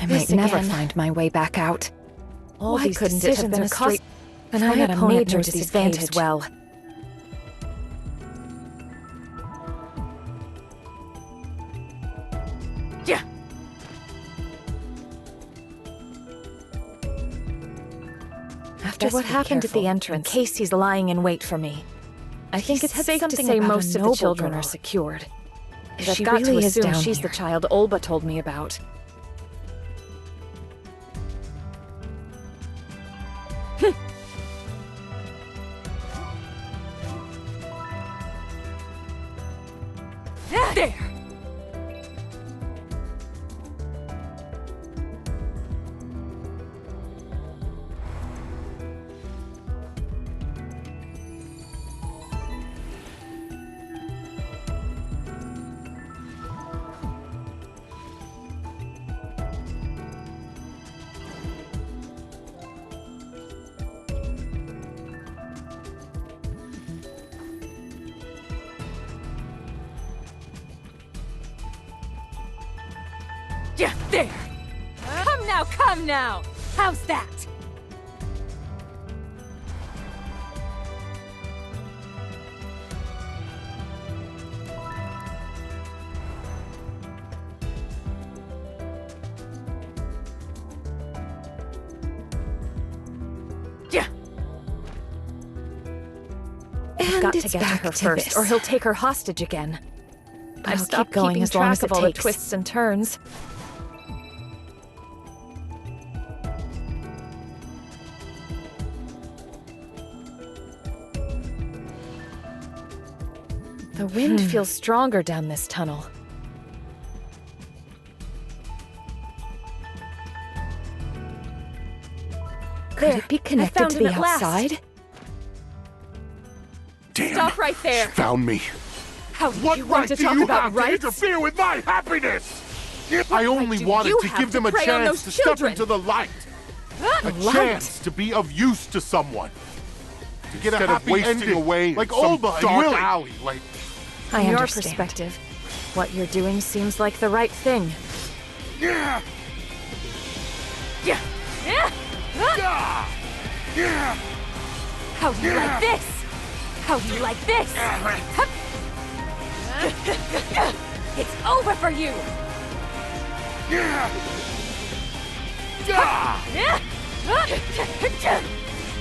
I might never find my way back out. All these decisions are cost, and I had a major disadvantage as well. Yeah. After what happened at the entrance, Casey's lying in wait for me. I think it's safe to say most of the children are secured. I've got to assume she's the child Olba told me about. There! Yeah, there! Come now! How's that? Yeah! I've got to get to her first, or he'll take her hostage again. I'll keep going as long as it takes. All the twists and turns. The wind feels stronger down this tunnel. Could it be connected to the outside? Damn! Stop right there! She found me. How do you want to talk about rights? To interfere with my happiness? I only wanted to give them a chance to step into the light. A chance to be of use to someone. To get a happy ending away like Olba and Willie. Alley, like From your perspective, what you're doing seems like the right thing. Yeah. Yeah! Yeah! Yeah. How do you like this? How do you like this? It's over for you! Yeah.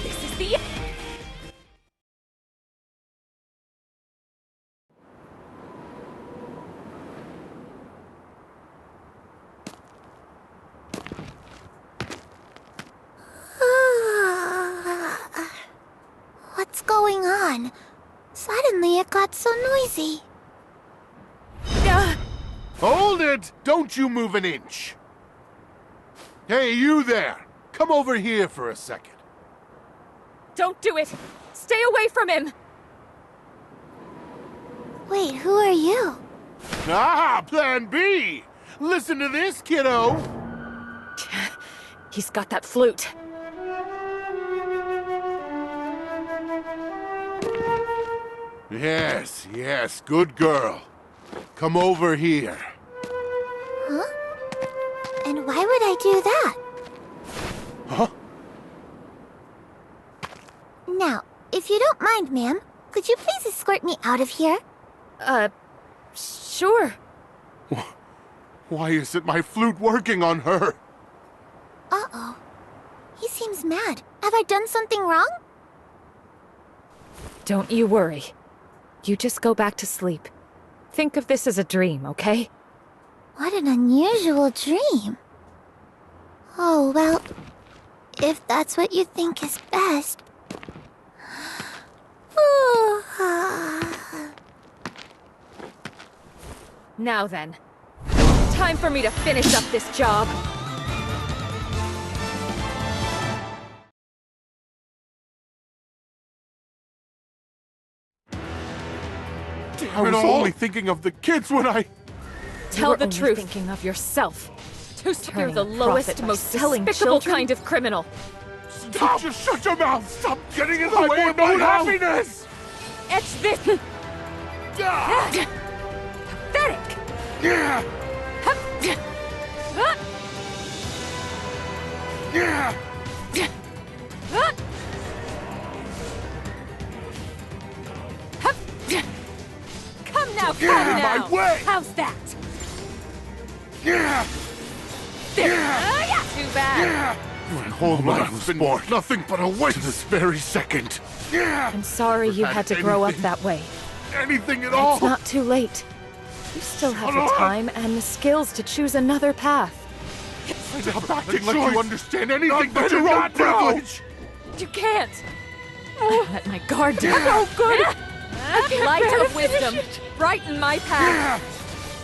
This is the... What's going on? Suddenly it got so noisy. Hold it! Don't you move an inch. Hey, you there! Come over here for a second. Don't do it! Stay away from him! Wait, who are you? Ah, Plan B! Listen to this, kiddo! He's got that flute. Yes, good girl. Come over here. Huh? And why would I do that? Huh? Now, if you don't mind, ma'am, could you please escort me out of here? Sure. Why isn't my flute working on her? Uh-oh. He seems mad. Have I done something wrong? Don't you worry. You just go back to sleep. Think of this as a dream, okay? What an unusual dream. Oh, well, if that's what you think is best. Now then, time for me to finish up this job. I was only thinking of the kids when I... Tell the truth. Thinking of yourself. You're the lowest, most despicable kind of criminal. Stop! Just shut your mouth! Stop getting in the way of my happiness! Etch this! Pathetic! Come now, Get out of my way! How's that? There. Too bad. My whole life has been nothing but a waste this very second. I'm sorry you had to grow up that way. Anything at all? It's not too late. You still have the time and the skills to choose another path. Stop acting like you understand anything but your own privilege! You can't. I let my guard down. No good. Light of wisdom, brighten my path.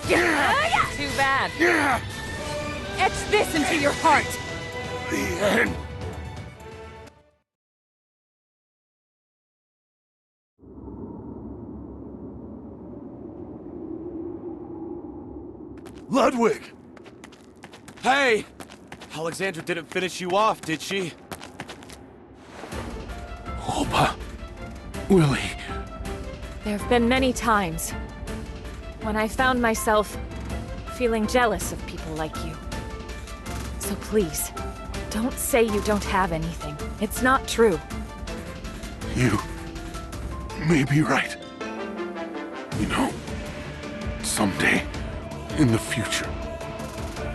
Too bad. Etch this into your heart. The end. Ludwig! Hey! Alexandra didn't finish you off, did she? Opa. Willie. There have been many times when I found myself feeling jealous of people like you. So please, don't say you don't have anything. It's not true. You may be right. You know, someday, in the future,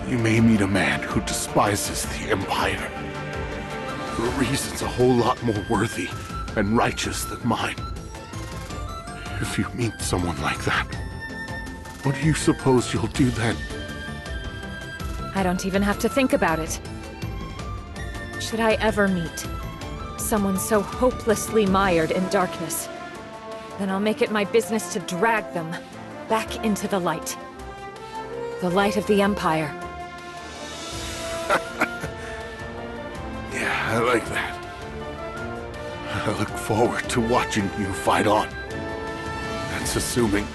you may meet a man who despises the Empire for reasons a whole lot more worthy and righteous than mine. If you meet someone like that, what do you suppose you'll do then? I don't even have to think about it. Should I ever meet someone so hopelessly mired in darkness, then I'll make it my business to drag them back into the light. The light of the Empire. Yeah, I like that. I look forward to watching you fight on. That's assuming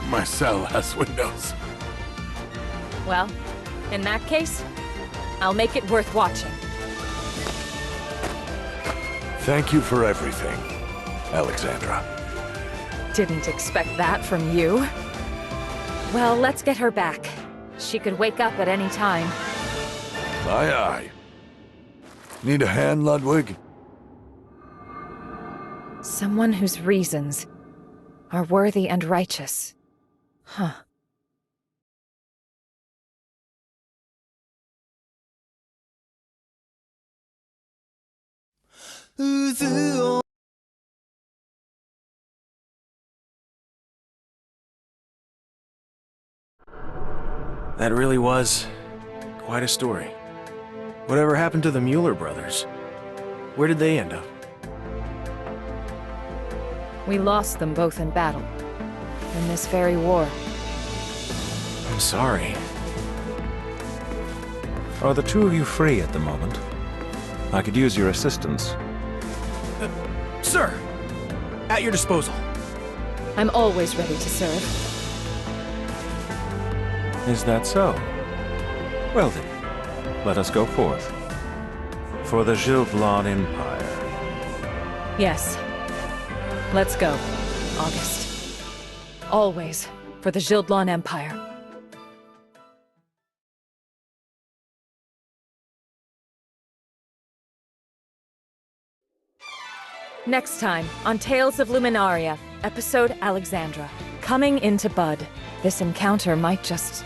my cell has windows. Well, in that case, I'll make it worth watching. Thank you for everything, Alexandra. Didn't expect that from you. Well, let's get her back. She could wake up at any time. Aye, aye. Need a hand, Ludwig? Someone whose reasons are worthy and righteous. Huh. That really was quite a story. Whatever happened to the Mueller brothers? Where did they end up? We lost them both in battle. In this very war. I'm sorry. Are the two of you free at the moment? I could use your assistance. Sir! At your disposal. I'm always ready to serve. Is that so? Well then, let us go forth. For the Gilblan Empire. Yes. Let's go, August. Always for the Gilblan Empire. Next time on Tales of Luminaria, episode Alexandra. Coming into bud. This encounter might just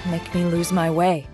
make me lose my way.